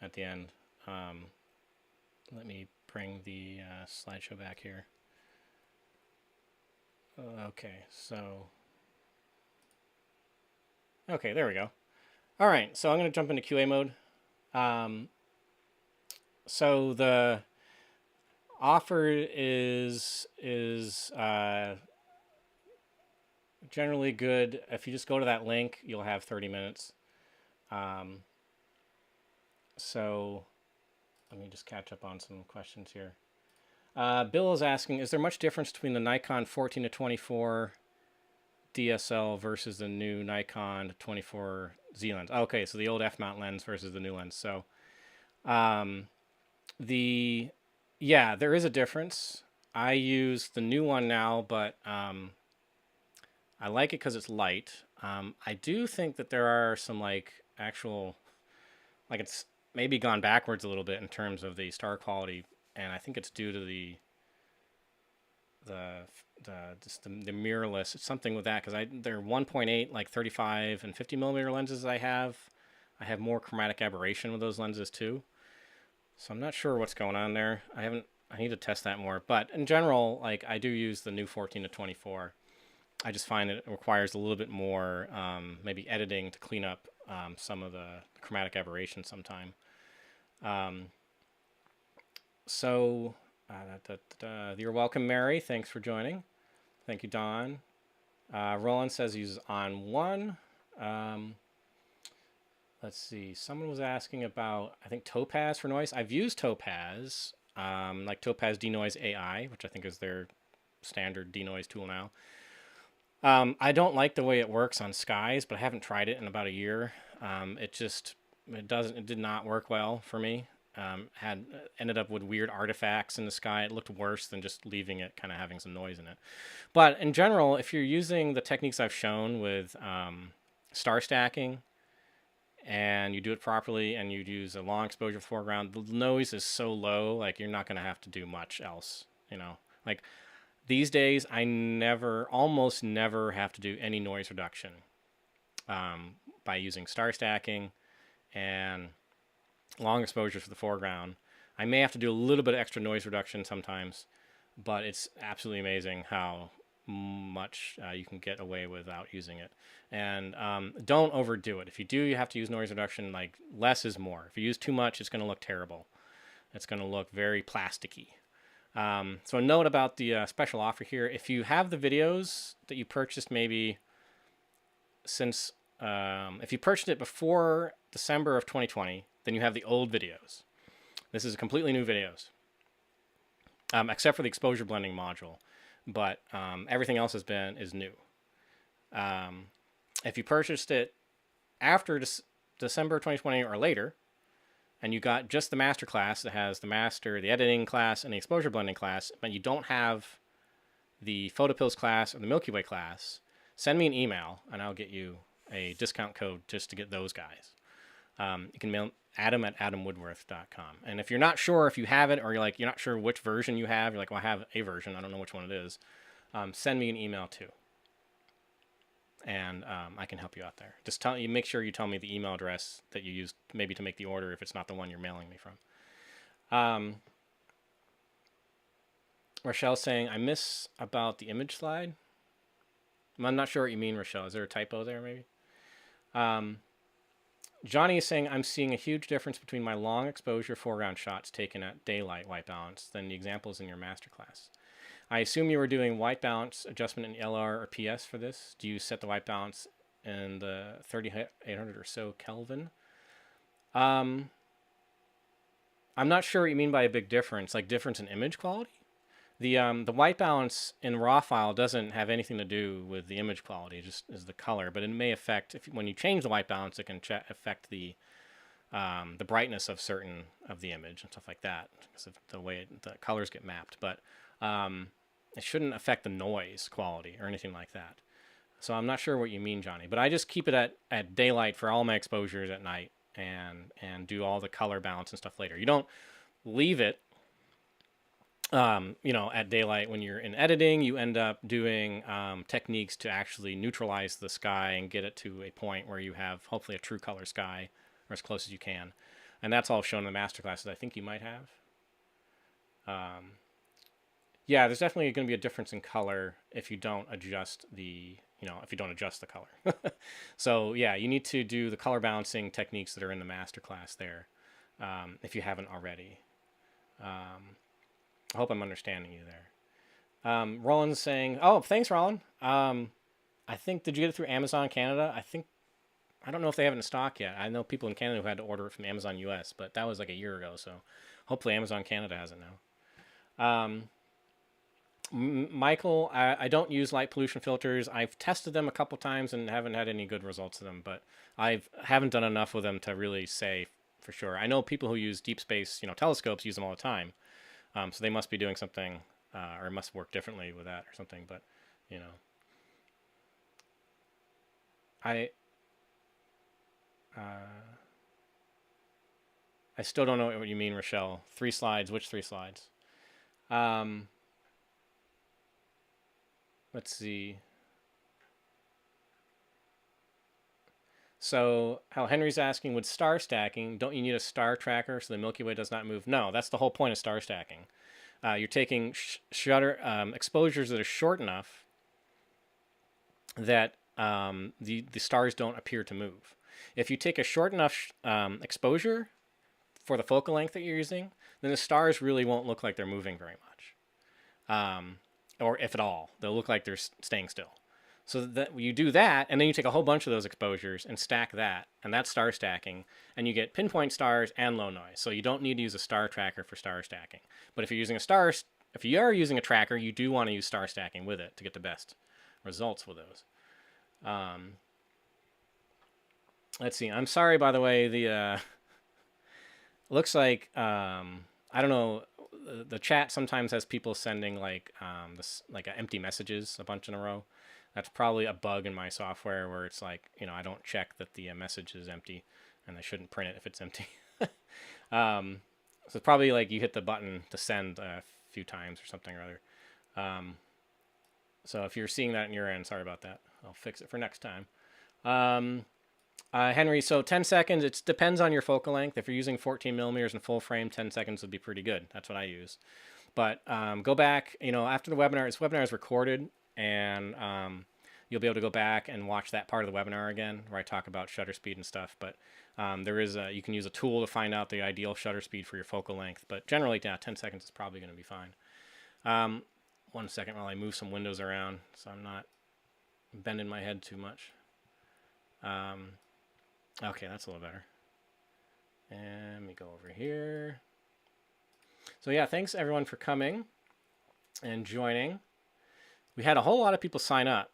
at the end. Let me bring the slideshow back here. Okay, okay, there we go. All right, so I'm going to jump into QA mode. So the offer is generally good. If you just go to that link, you'll have 30 minutes. Um, so let me just catch up on some questions here. Bill is asking, is there much difference between the Nikon 14 to 24 DSL versus the new Nikon 24 Z lens? Okay, so the old f-mount lens versus the new lens. So um, there is a difference. I use the new one now, but I like it because it's light. I do think that there are some like actual, like it's maybe gone backwards a little bit in terms of the star quality, and I think it's due to the the mirrorless. It's something with that because they're 1.8 like 35 and 50 millimeter lenses I have. I have more chromatic aberration with those lenses too, so I'm not sure what's going on there. I need to test that more, but in general, like I do use the new 14 to 24. I just find it requires a little bit more maybe editing to clean up some of the chromatic aberration sometime. Um, so, you're welcome, Mary. Thanks for joining. Thank you, Don. Roland says he's on one. Let's see. Someone was asking about, I think, Topaz for noise. I've used Topaz, like Topaz Denoise AI, which I think is their standard denoise tool now. I don't like the way it works on skies, but I haven't tried it in about a year. It did not work well for me. Ended up with weird artifacts in the sky. It looked worse than just leaving it kind of having some noise in it. But in general, if you're using the techniques I've shown with star stacking and you do it properly and you use a long exposure foreground, the noise is so low, like you're not going to have to do much else, like these days, almost never have to do any noise reduction by using star stacking and long exposures for the foreground. I may have to do a little bit of extra noise reduction sometimes, but it's absolutely amazing how much you can get away without using it. And don't overdo it. If you do, you have to use noise reduction. Like less is more. If you use too much, it's going to look terrible. It's going to look very plasticky. So a note about the special offer here. If you have the videos that you purchased maybe since, if you purchased it before December of 2020, then you have the old videos. This is completely new videos, except for the exposure blending module. But everything else is new. If you purchased it after December 2020 or later, and you got just the master class that has the editing class, and the exposure blending class, but you don't have the photopills class or the Milky Way class, send me an email and I'll get you a discount code just to get those guys. You can mail adam@adamwoodworth.com. And if you're not sure if you have it, or you're not sure which version you have, you're like, well, I have a version, I don't know which one it is, send me an email too. And I can help you out there. Just make sure you tell me the email address that you used maybe to make the order if it's not the one you're mailing me from. Rochelle's saying, I miss about the image slide. I'm not sure what you mean, Rochelle. Is there a typo there maybe? Johnny is saying, I'm seeing a huge difference between my long exposure foreground shots taken at daylight white balance than the examples in your masterclass. I assume you were doing white balance adjustment in LR or PS for this. Do you set the white balance in the 3800 or so Kelvin? I'm not sure what you mean by a big difference, like difference in image quality. The white balance in raw file doesn't have anything to do with the image quality, it just is the color. But it may affect, when you change the white balance, it can affect the brightness of certain of the image and stuff like that, because of the way the colors get mapped. But it shouldn't affect the noise quality or anything like that. So I'm not sure what you mean, Johnny. But I just keep it at daylight for all my exposures at night, and do all the color balance and stuff later. You don't leave it at daylight. When you're in editing, you end up doing techniques to actually neutralize the sky and get it to a point where you have hopefully a true color sky, or as close as you can. And that's all shown in the masterclasses I think you might have. Yeah, there's definitely going to be a difference in color if you don't adjust the color. So yeah, you need to do the color balancing techniques that are in the masterclass there, if you haven't already. I hope I'm understanding you there. Roland's saying, oh, thanks, Roland. I think, did you get it through Amazon Canada? I don't know if they have it in stock yet. I know people in Canada who had to order it from Amazon US, but that was like a year ago. So hopefully Amazon Canada has it now. Michael, I don't use light pollution filters. I've tested them a couple times and haven't had any good results of them, but I haven't done enough with them to really say for sure. I know people who use deep space, telescopes use them all the time. So they must be doing something, or it must work differently with that or something. But, you know, I I still don't know what you mean, Rochelle. 3 slides. Which 3 slides? Um, let's see. So, how Henry's asking, with star stacking, don't you need a star tracker so the Milky Way does not move? No, that's the whole point of star stacking. You're taking shutter exposures that are short enough that the stars don't appear to move. If you take a short enough exposure for the focal length that you're using, then the stars really won't look like they're moving very much, or if at all, they'll look like they're staying still. So that you do that, and then you take a whole bunch of those exposures and stack that, and that's star stacking, and you get pinpoint stars and low noise. So you don't need to use a star tracker for star stacking. But if you are using a tracker, you do want to use star stacking with it to get the best results with those. Let's see. I'm sorry, by the way. The looks like I don't know. The chat sometimes has people sending like empty messages a bunch in a row. That's probably a bug in my software where it's like, I don't check that the message is empty, and I shouldn't print it if it's empty. So it's probably like you hit the button to send a few times or something or other. So if you're seeing that in your end, sorry about that. I'll fix it for next time. Henry, so 10 seconds, it depends on your focal length. If you're using 14 millimeters in full frame, 10 seconds would be pretty good. That's what I use. But go back, after the webinar, this webinar is recorded, and you'll be able to go back and watch that part of the webinar again where I talk about shutter speed and stuff. But you can use a tool to find out the ideal shutter speed for your focal length. But generally, 10 seconds is probably going to be fine. 1 second while I move some windows around so I'm not bending my head too much. Okay, that's a little better. And let me go over here. So yeah, thanks everyone for coming and joining. We had a whole lot of people sign up,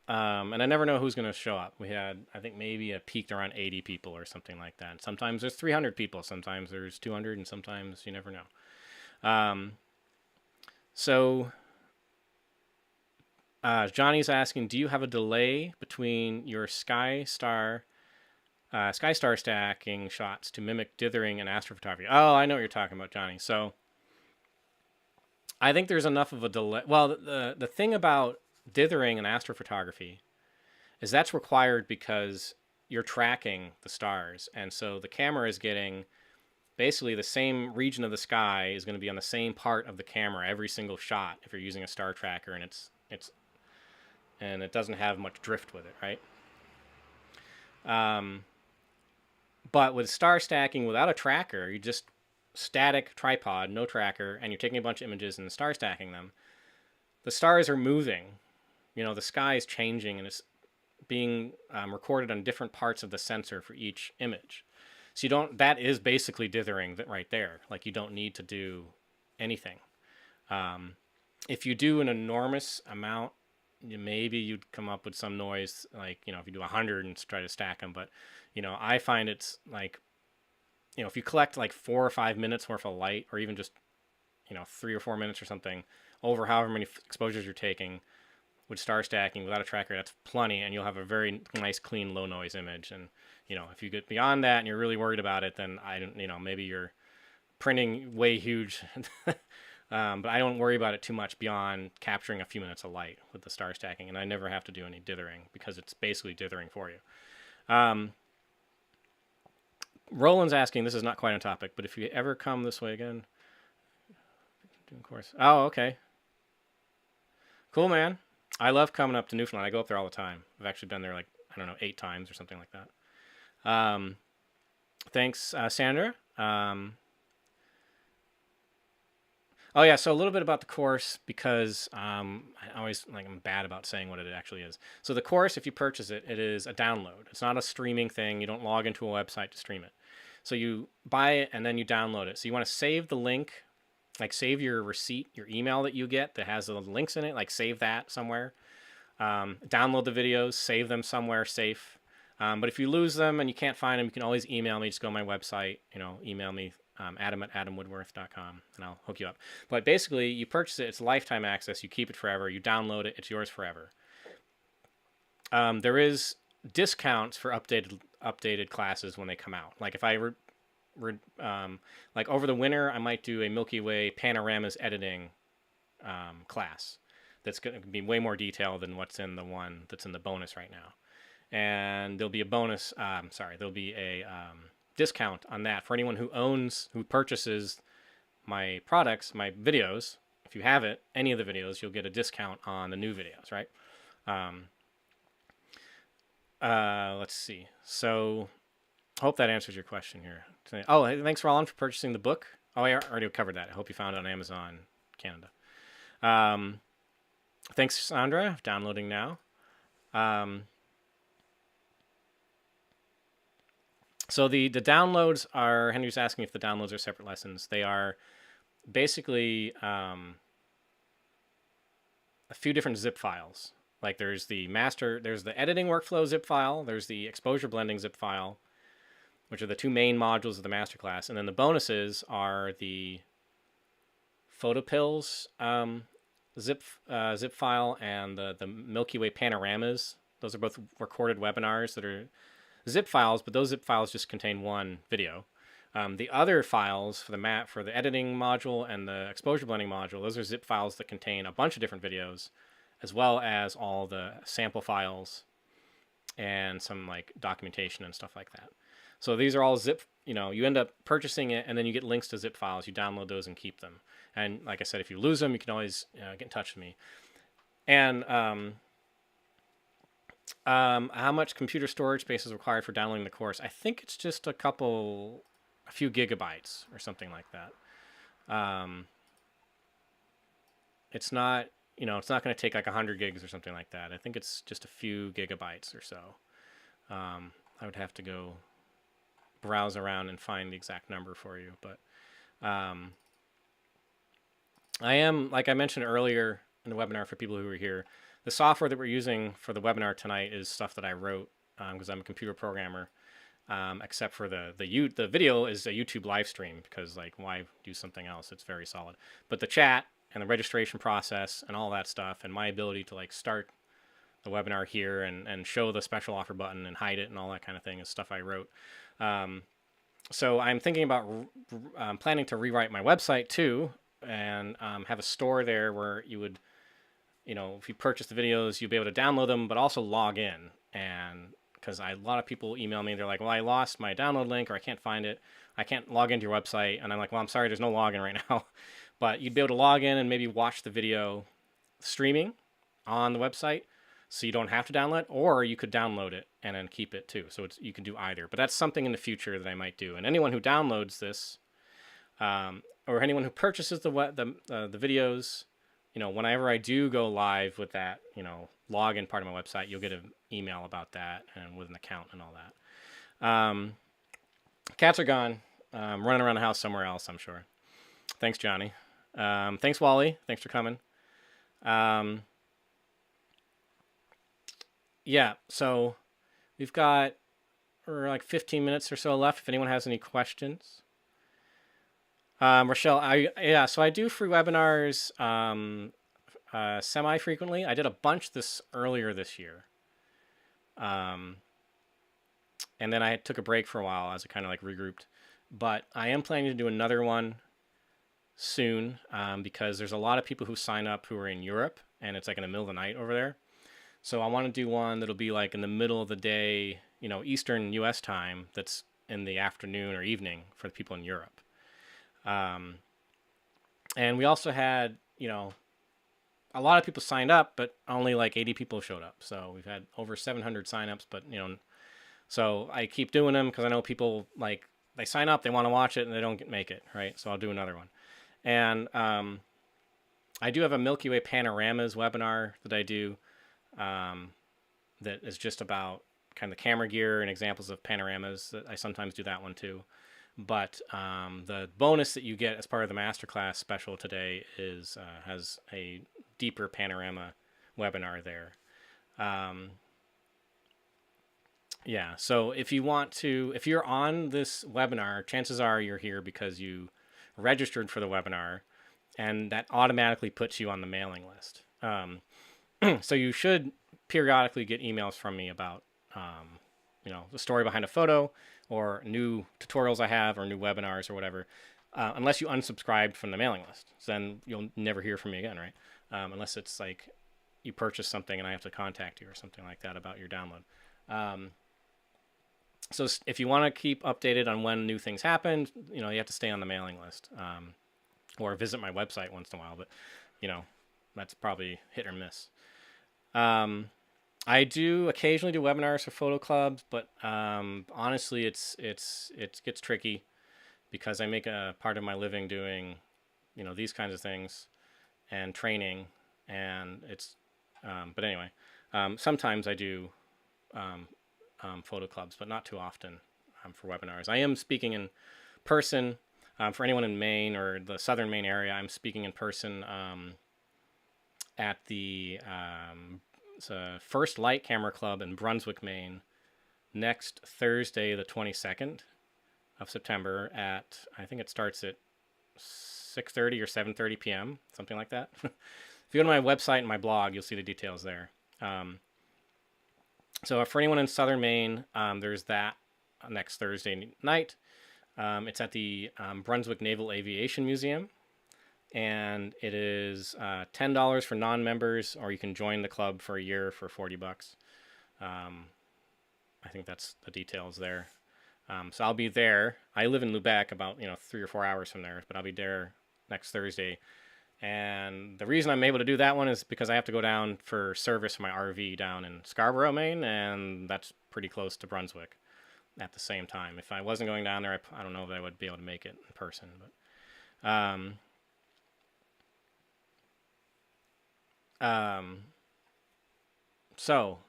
and I never know who's going to show up. We had, I think, maybe a peaked around 80 people or something like that. Sometimes there's 300 people, sometimes there's 200, and sometimes you never know. So Johnny's asking, do you have a delay between your sky star stacking shots to mimic dithering and astrophotography? Oh, I know what you're talking about, Johnny. So I think there's enough of a delay. Well, the thing about dithering and astrophotography is that's required because you're tracking the stars. And so the camera is getting basically the same region of the sky is going to be on the same part of the camera every single shot if you're using a star tracker, and it doesn't have much drift with it, right? But with star stacking without a tracker, you just static tripod, no tracker, and you're taking a bunch of images and star stacking them. The stars are moving. The sky is changing, and it's being recorded on different parts of the sensor for each image. So that is basically dithering right there. Like, you don't need to do anything. If you do an enormous amount, maybe you'd come up with some noise, like, if you do 100 and try to stack them. But, I find it's like, if you collect like 4 or 5 minutes worth of light, or even just, 3 or 4 minutes or something, over however many exposures you're taking with star stacking without a tracker, that's plenty, and you'll have a very nice, clean, low noise image. And, if you get beyond that and you're really worried about it, then maybe you're printing way huge. But I don't worry about it too much beyond capturing a few minutes of light with the star stacking, and I never have to do any dithering because it's basically dithering for you. Roland's asking, this is not quite on topic, but if you ever come this way again, of course. Oh, okay. Cool, man. I love coming up to Newfoundland. I go up there all the time. I've actually been there 8 times or something like that. Thanks, Sandra. Oh yeah, so a little bit about the course because I'm bad about saying what it actually is. So the course, if you purchase it, it is a download. It's not a streaming thing. You don't log into a website to stream it. So you buy it and then you download it. So you want to save the link, like save your receipt, your email that you get that has the links in it, like save that somewhere. Download the videos, save them somewhere safe. But if you lose them and you can't find them, you can always email me. Just go to my website, email me, adam@adamwoodworth.com, and I'll hook you up. But basically, you purchase it. It's lifetime access. You keep it forever. You download it. It's yours forever. There is discounts for updated classes when they come out. Like if I like over the winter, I might do a Milky Way panoramas editing class. That's going to be way more detailed than what's in the one that's in the bonus right now. And there'll be a bonus. There'll be a discount on that for anyone who purchases my products, my videos. If you have it, any of the videos, you'll get a discount on the new videos, right? Let's see. So, hope that answers your question here. Oh, thanks, Roland, for purchasing the book. Oh, I already covered that. I hope you found it on Amazon Canada. Thanks, Sandra, downloading now. So the downloads are, Henry's asking if the downloads are separate lessons. They are basically a few different zip files. Like there's the editing workflow zip file, there's the exposure blending zip file, which are the two main modules of the masterclass. And then the bonuses are the photopills zip file and the Milky Way panoramas. Those are both recorded webinars that are zip files, but those zip files just contain one video. The other files for the editing module and the exposure blending module, those are zip files that contain a bunch of different videos, as well as all the sample files and some like documentation and stuff like that. So these are all zip, you end up purchasing it and then you get links to zip files. You download those and keep them. And like I said, if you lose them, you can always get in touch with me. And how much computer storage space is required for downloading the course? I think it's just a few gigabytes or something like that. It's not, it's not going to take like 100 gigs or something like that. I think it's just a few gigabytes or so. I would have to go browse around and find the exact number for you. But I am, like I mentioned earlier in the webinar for people who were here, the software that we're using for the webinar tonight is stuff that I wrote because I'm a computer programmer. Except for the video is a YouTube live stream because like why do something else? It's very solid. But the chat and the registration process and all that stuff and my ability to like start the webinar here and show the special offer button and hide it and all that kind of thing is stuff I wrote. So I'm thinking about planning to rewrite my website too and have a store there where you would, if you purchase the videos, you'll be able to download them, but also log in. And because a lot of people email me, they're like, well, I lost my download link or I can't find it. I can't log into your website. And I'm like, well, I'm sorry, there's no login right now. But you'd be able to log in and maybe watch the video streaming on the website so you don't have to download it, or you could download it and then keep it too. So you can do either. But that's something in the future that I might do. And anyone who downloads this or anyone who purchases the videos, whenever I do go live with that, login part of my website, you'll get an email about that and with an account and all that. Cats are gone, running around the house somewhere else, I'm sure. Thanks, Johnny. Thanks, Wally. Thanks for coming. Yeah, so we've got like 15 minutes or so left if anyone has any questions. Rochelle, so I do free webinars semi-frequently. I did a bunch earlier this year. And then I took a break for a while as I kind of like regrouped. But I am planning to do another one soon because there's a lot of people who sign up who are in Europe, and it's like in the middle of the night over there. So I want to do one that'll be like in the middle of the day, Eastern U.S. time that's in the afternoon or evening for the people in Europe. And we also had, a lot of people signed up, but only like 80 people showed up. So we've had over 700 signups, but, so I keep doing them because I know people like they sign up, they want to watch it and they don't make it. Right. So I'll do another one. And, I do have a Milky Way Panoramas webinar that I do, um, that is just about kind of the camera gear and examples of panoramas. I sometimes do that one too. But the bonus that you get as part of the masterclass special today is has a deeper panorama webinar there. Yeah, so if you're on this webinar, chances are you're here because you registered for the webinar, and that automatically puts you on the mailing list. So you should periodically get emails from me about, the story behind a photo or new tutorials I have or new webinars or whatever, unless you unsubscribed from the mailing list. So then you'll never hear from me again, right? Unless it's like you purchase something and I have to contact you or something like that about your download. So if you want to keep updated on when new things happen, you have to stay on the mailing list, or visit my website once in a while. But that's probably hit or miss. I do occasionally do webinars for photo clubs, but honestly, it gets tricky because I make a part of my living doing, these kinds of things and training, and it's. But anyway, sometimes I do photo clubs, but not too often for webinars. I am speaking in person for anyone in Maine or the southern Maine area. I'm speaking in person at the First Light Camera Club in Brunswick, Maine, next Thursday, the 22nd of September at, I think it starts at 6:30 or 7:30 p.m., something like that. If you go to my website and my blog, you'll see the details there. So for anyone in southern Maine, there's that next Thursday night. It's at the Brunswick Naval Aviation Museum. And it is $10 for non-members, or you can join the club for a year for $40. I think that's the details there. So I'll be there. I live in Lubec, about 3 or 4 hours from there, but I'll be there next Thursday. And the reason I'm able to do that one is because I have to go down for service for my RV down in Scarborough, Maine, and that's pretty close to Brunswick at the same time. If I wasn't going down there, I don't know if I would be able to make it in person, but. So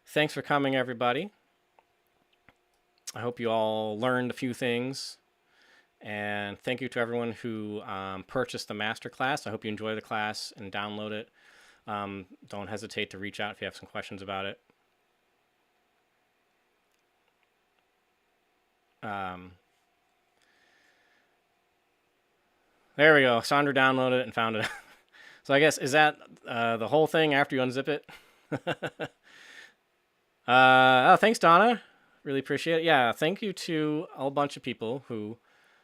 thanks for coming, everybody. I hope you all learned a few things, and thank you to everyone who purchased the masterclass. I hope you enjoy the class and download it. Don't hesitate to reach out if you have some questions about it. There we go. Sandra downloaded it and found it. So I guess, is that the whole thing after you unzip it? Thanks, Donna. Really appreciate it. Yeah, thank you to a whole bunch of people who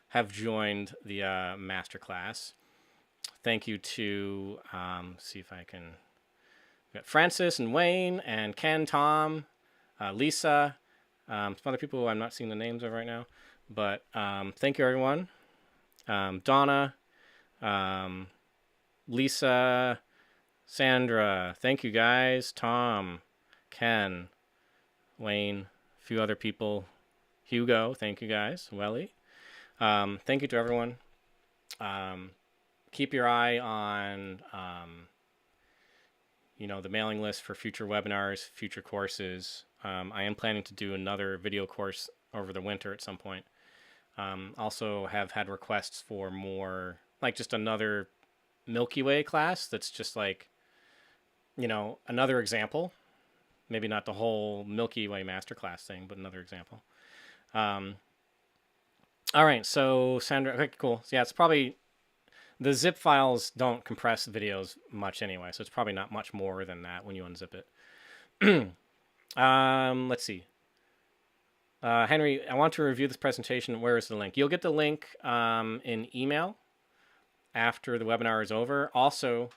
have joined the masterclass. Thank you to, see if I can, we got Francis and Wayne and Ken, Tom, Lisa, some other people who I'm not seeing the names of right now. But thank you, everyone. Donna, Lisa, Sandra, thank you guys. Tom, Ken, Wayne, a few other people. Hugo, thank you guys. Welly. Thank you to everyone. Keep your eye on, the mailing list for future webinars, future courses. I am planning to do another video course over the winter at some point. Also have had requests for more, like just another Milky Way class that's just like, another example. Maybe not the whole Milky Way masterclass thing, but another example. All right, so Sandra, okay, cool. So yeah, it's probably, the zip files don't compress videos much anyway, so it's probably not much more than that when you unzip it. Let's see. Henry, I want to review this presentation. Where is the link? You'll get the link in email after the webinar is over. Also,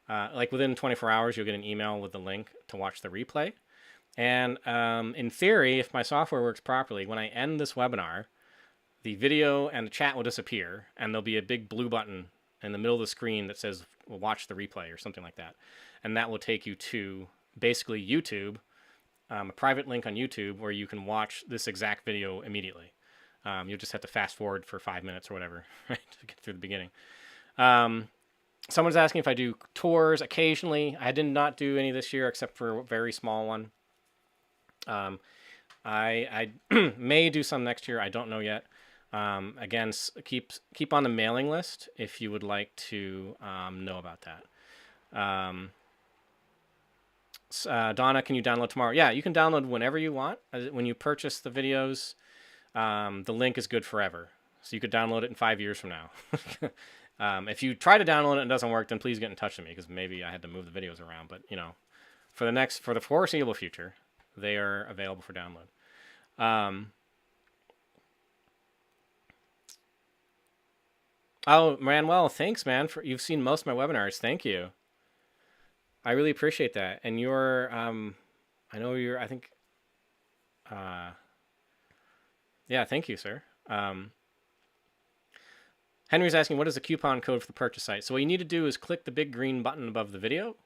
like within 24 hours, you'll get an email with the link to watch the replay. And in theory, if my software works properly, when I end this webinar, the video and the chat will disappear, and there'll be a big blue button in the middle of the screen that says watch the replay or something like that. And that will take you to basically YouTube, a private link on YouTube where you can watch this exact video immediately. You'll just have to fast forward for 5 minutes or whatever, right, to get through the beginning. Someone's asking if I do tours occasionally. I did not do any this year except for a very small one. I may do some next year. I don't know yet. Again, keep on the mailing list if you would like to know about that. Donna, can you download tomorrow? Yeah, you can download whenever you want. When you purchase the videos, the link is good forever. So you could download it in 5 years from now. If you try to download it and it doesn't work, then please get in touch with me because maybe I had to move the videos around. But, for the foreseeable future, they are available for download. Manuel, thanks, man. You've seen most of my webinars. Thank you. I really appreciate that. And yeah, thank you, sir. Henry's asking, what is the coupon code for the purchase site? So what you need to do is click the big green button above the video.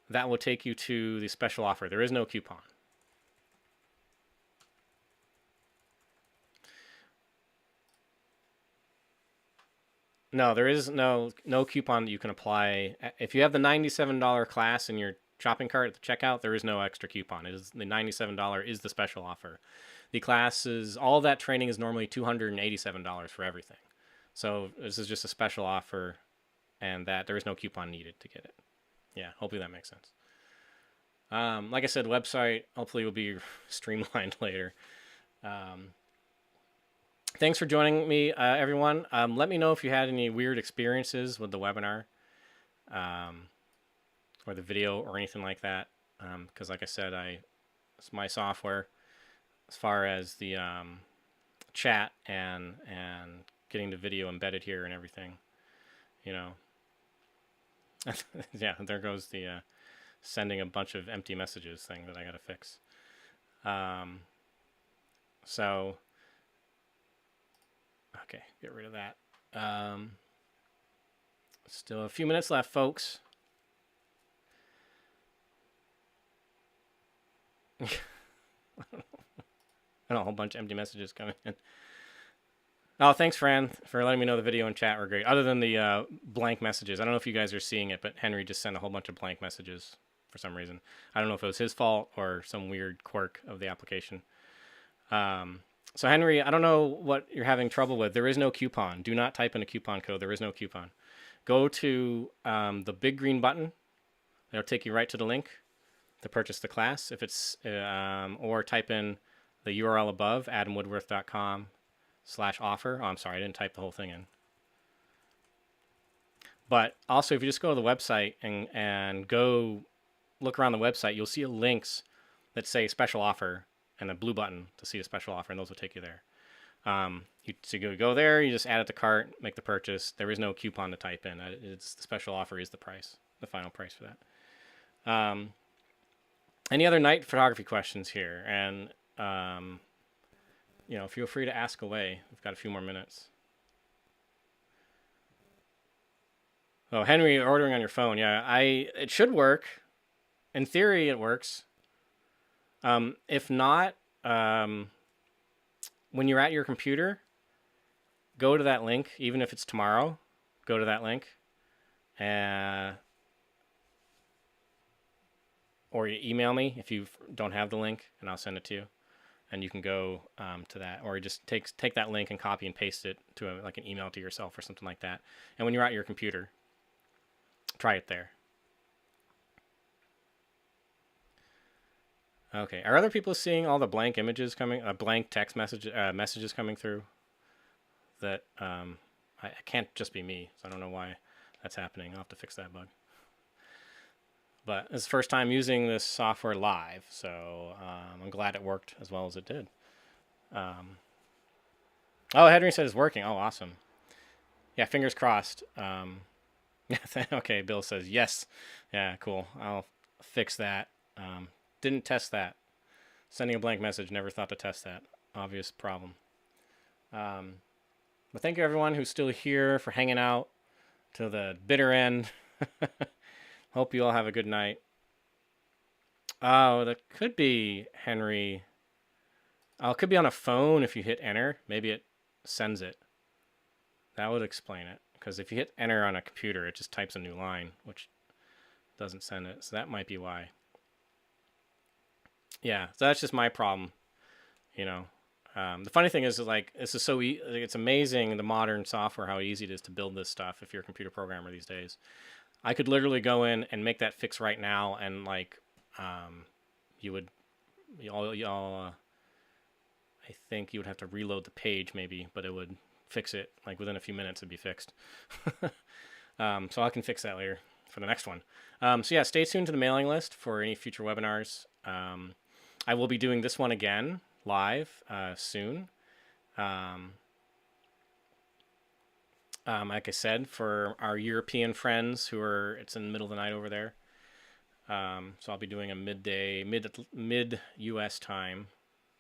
That will take you to the special offer. There is no coupon. No, there is no coupon that you can apply. If you have the $97 class in your shopping cart at the checkout, there is no extra coupon. It is the $97 is the special offer. The classes, all that training is normally $287 for everything. So this is just a special offer, and that there is no coupon needed to get it. Yeah, hopefully that makes sense. Like I said, website hopefully will be streamlined later. Thanks for joining me, everyone. Let me know if you had any weird experiences with the webinar or the video or anything like that. Because like I said, it's my software as far as the chat and getting the video embedded here and everything. Yeah, there goes the sending a bunch of empty messages thing that I got to fix. So... Okay, get rid of that. Still a few minutes left, folks. I don't know, a whole bunch of empty messages coming in. Oh, thanks, Fran, for letting me know the video and chat were great. Other than the blank messages. I don't know if you guys are seeing it, but Henry just sent a whole bunch of blank messages for some reason. I don't know if it was his fault or some weird quirk of the application. So Henry, I don't know what you're having trouble with. There is no coupon. Do not type in a coupon code. There is no coupon. Go to the big green button. It'll take you right to the link to purchase the class. If it's or type in the URL above, adamwoodworth.com/offer. Oh, I'm sorry, I didn't type the whole thing in. But also, if you just go to the website and go look around the website, you'll see links that say special offer and a blue button to see a special offer, and those will take you there. You go there, you just add it to cart, make the purchase. There is no coupon to type in. It's the special offer is the price, the final price for that. Any other night photography questions here? And feel free to ask away. We've got a few more minutes. Oh, Henry, ordering on your phone. Yeah, it should work. In theory, it works. If not, when you're at your computer, go to that link, even if it's tomorrow, go to that link, or you email me if you don't have the link, and I'll send it to you, and you can go to that, or just take that link and copy and paste it to an email to yourself or something like that. And when you're at your computer, try it there. Okay. Are other people seeing all the blank images coming, blank text messages coming through? That it can't just be me, so I don't know why that's happening. I'll have to fix that bug. But it's the first time using this software live, so I'm glad it worked as well as it did. Oh, Henry said it's working. Oh, awesome. Yeah, fingers crossed. Okay, Bill says yes. Yeah, cool. I'll fix that. Didn't test that. Sending a blank message, never thought to test that. Obvious problem. But thank you everyone who's still here for hanging out to the bitter end. Hope you all have a good night. Oh, that could be Henry. Oh, it could be on a phone if you hit enter. Maybe it sends it. That would explain it. because if you hit enter on a computer, it just types a new line, which doesn't send it. So that might be why. Yeah, so that's just my problem. You know, the funny thing is like this is so it's amazing the modern software how easy it is to build this stuff if you're a computer programmer these days. I could literally go in and make that fix right now, and like you would I think you would have to reload the page maybe, but it would fix it like within a few minutes. It'd be fixed. So I can fix that later for the next one. So yeah, stay tuned to the mailing list for any future webinars. I will be doing this one again live soon. Like I said, for our European friends it's in the middle of the night over there. So I'll be doing a mid U.S. time,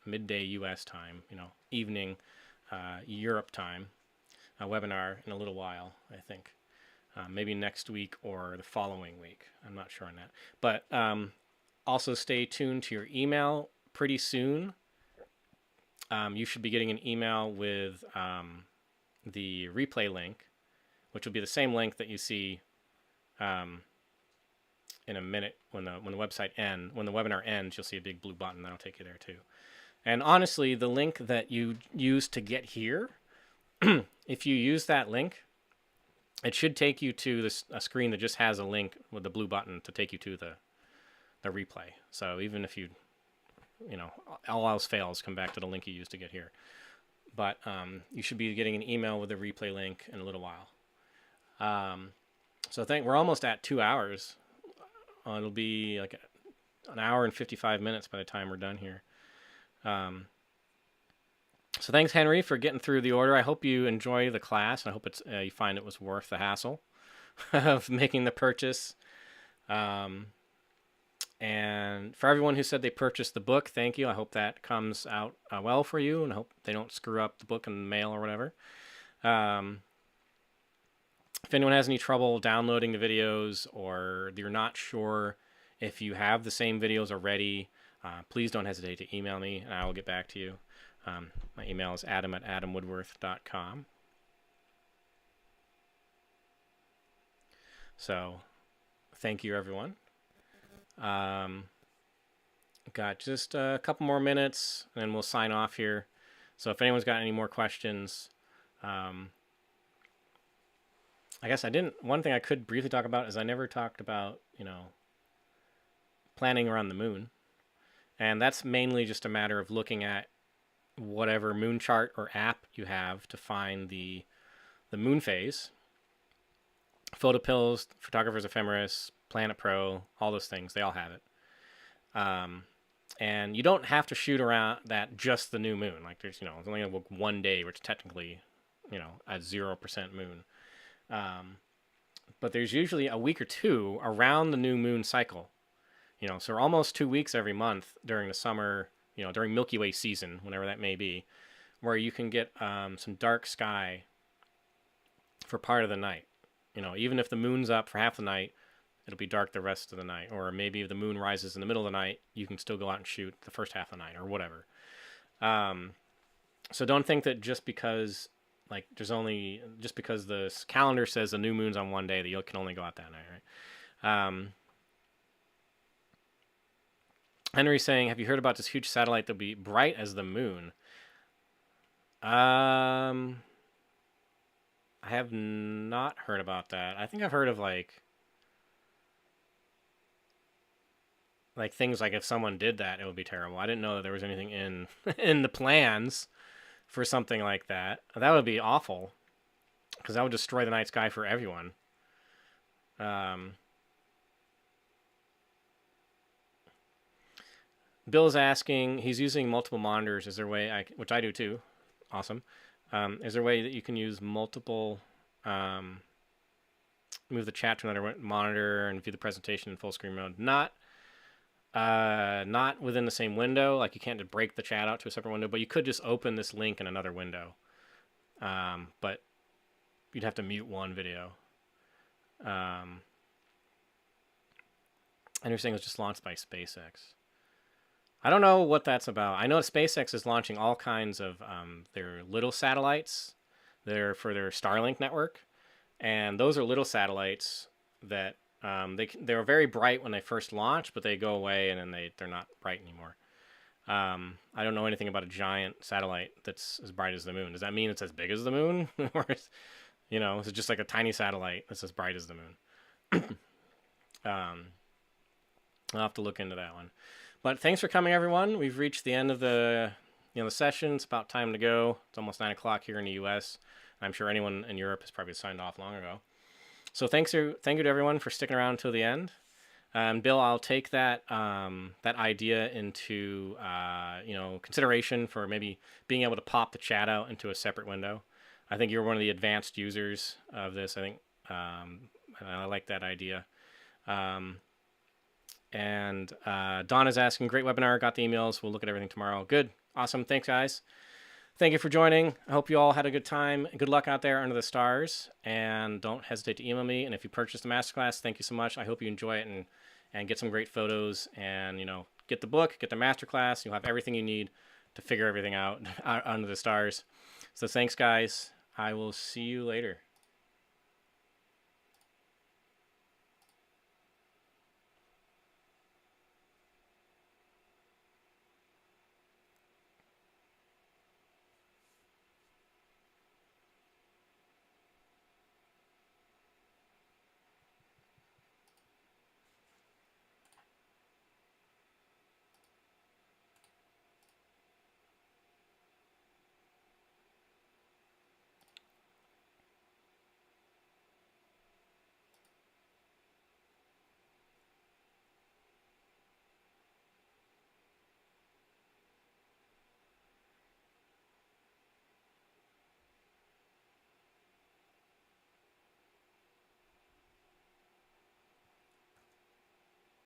midday U.S. time, evening Europe time, webinar in a little while, I think. Maybe next week or the following week. I'm not sure on that. But also stay tuned to your email pretty soon. You should be getting an email with the replay link, which will be the same link that you see in a minute when the webinar ends. You'll see a big blue button that'll take you there too. And honestly, the link that you use to get here, if you use that link, it should take you to a screen that just has a link with the blue button to take you to the replay. So even if all else fails, come back to the link you used to get here. But you should be getting an email with the replay link in a little while. So I think we're almost at 2 hours. It'll be like an hour and 55 minutes by the time we're done here. So thanks, Henry, for getting through the order. I hope you enjoy the class. And I hope you find it was worth the hassle of making the purchase. And for everyone who said they purchased the book, thank you. I hope that comes out well for you, and I hope they don't screw up the book in the mail or whatever. If anyone has any trouble downloading the videos, or you're not sure if you have the same videos already, please don't hesitate to email me, and I will get back to you. My email is adam@adamwoodworth.com. So, thank you, everyone. Got just a couple more minutes, and then we'll sign off here. So if anyone's got any more questions, I guess one thing I could briefly talk about is I never talked about, planning around the moon. And that's mainly just a matter of looking at whatever moon chart or app you have to find the moon phase. Photopills, Photographer's Ephemeris, Planet Pro, all those things, they all have it. And you don't have to shoot around that just the new moon. Like there's only one day where it's technically, a 0% moon. But there's usually a week or two around the new moon cycle. So almost 2 weeks every month during the summer, during Milky Way season, whenever that may be, where you can get some dark sky for part of the night. Even if the moon's up for half the night, it'll be dark the rest of the night. Or maybe if the moon rises in the middle of the night, you can still go out and shoot the first half of the night or whatever. So don't think that just because the calendar says the new moon's on one day that you can only go out that night, right? Henry's saying, have you heard about this huge satellite that'll be bright as the moon? I have not heard about that. I think I've heard of like things like if someone did that, it would be terrible. I didn't know that there was anything in in the plans for something like that. That would be awful, because that would destroy the night sky for everyone. Bill's asking, he's using multiple monitors. Is there a way, which I do too, awesome. Is there a way that you can use multiple, move the chat to another monitor and view the presentation in full screen mode? Not within the same window. Like you can't just break the chat out to a separate window, but you could just open this link in another window. But you'd have to mute one video. And you're saying it was just launched by SpaceX. I don't know what that's about. I know SpaceX is launching all kinds of their little satellites. They're for their Starlink network. And those are little satellites that they were very bright when they first launched, but they go away and then they're not bright anymore. I don't know anything about a giant satellite that's as bright as the moon. Does that mean it's as big as the moon? Or is it just like a tiny satellite that's as bright as the moon? I'll have to look into that one. But thanks for coming, everyone. We've reached the end of the session. It's about time to go. It's almost 9 o'clock here in the U.S. I'm sure anyone in Europe has probably signed off long ago. So thank you to everyone for sticking around till the end. Bill, I'll take that idea into consideration for maybe being able to pop the chat out into a separate window. I think you're one of the advanced users of this. I think I like that idea. And Don is asking, great webinar. Got the emails. We'll look at everything tomorrow. Good. Awesome. Thanks, guys. Thank you for joining. I hope you all had a good time. Good luck out there under the stars. And don't hesitate to email me. And if you purchased the masterclass, thank you so much. I hope you enjoy it and get some great photos. And, get the book, get the masterclass. You'll have everything you need to figure everything out under the stars. So thanks, guys. I will see you later.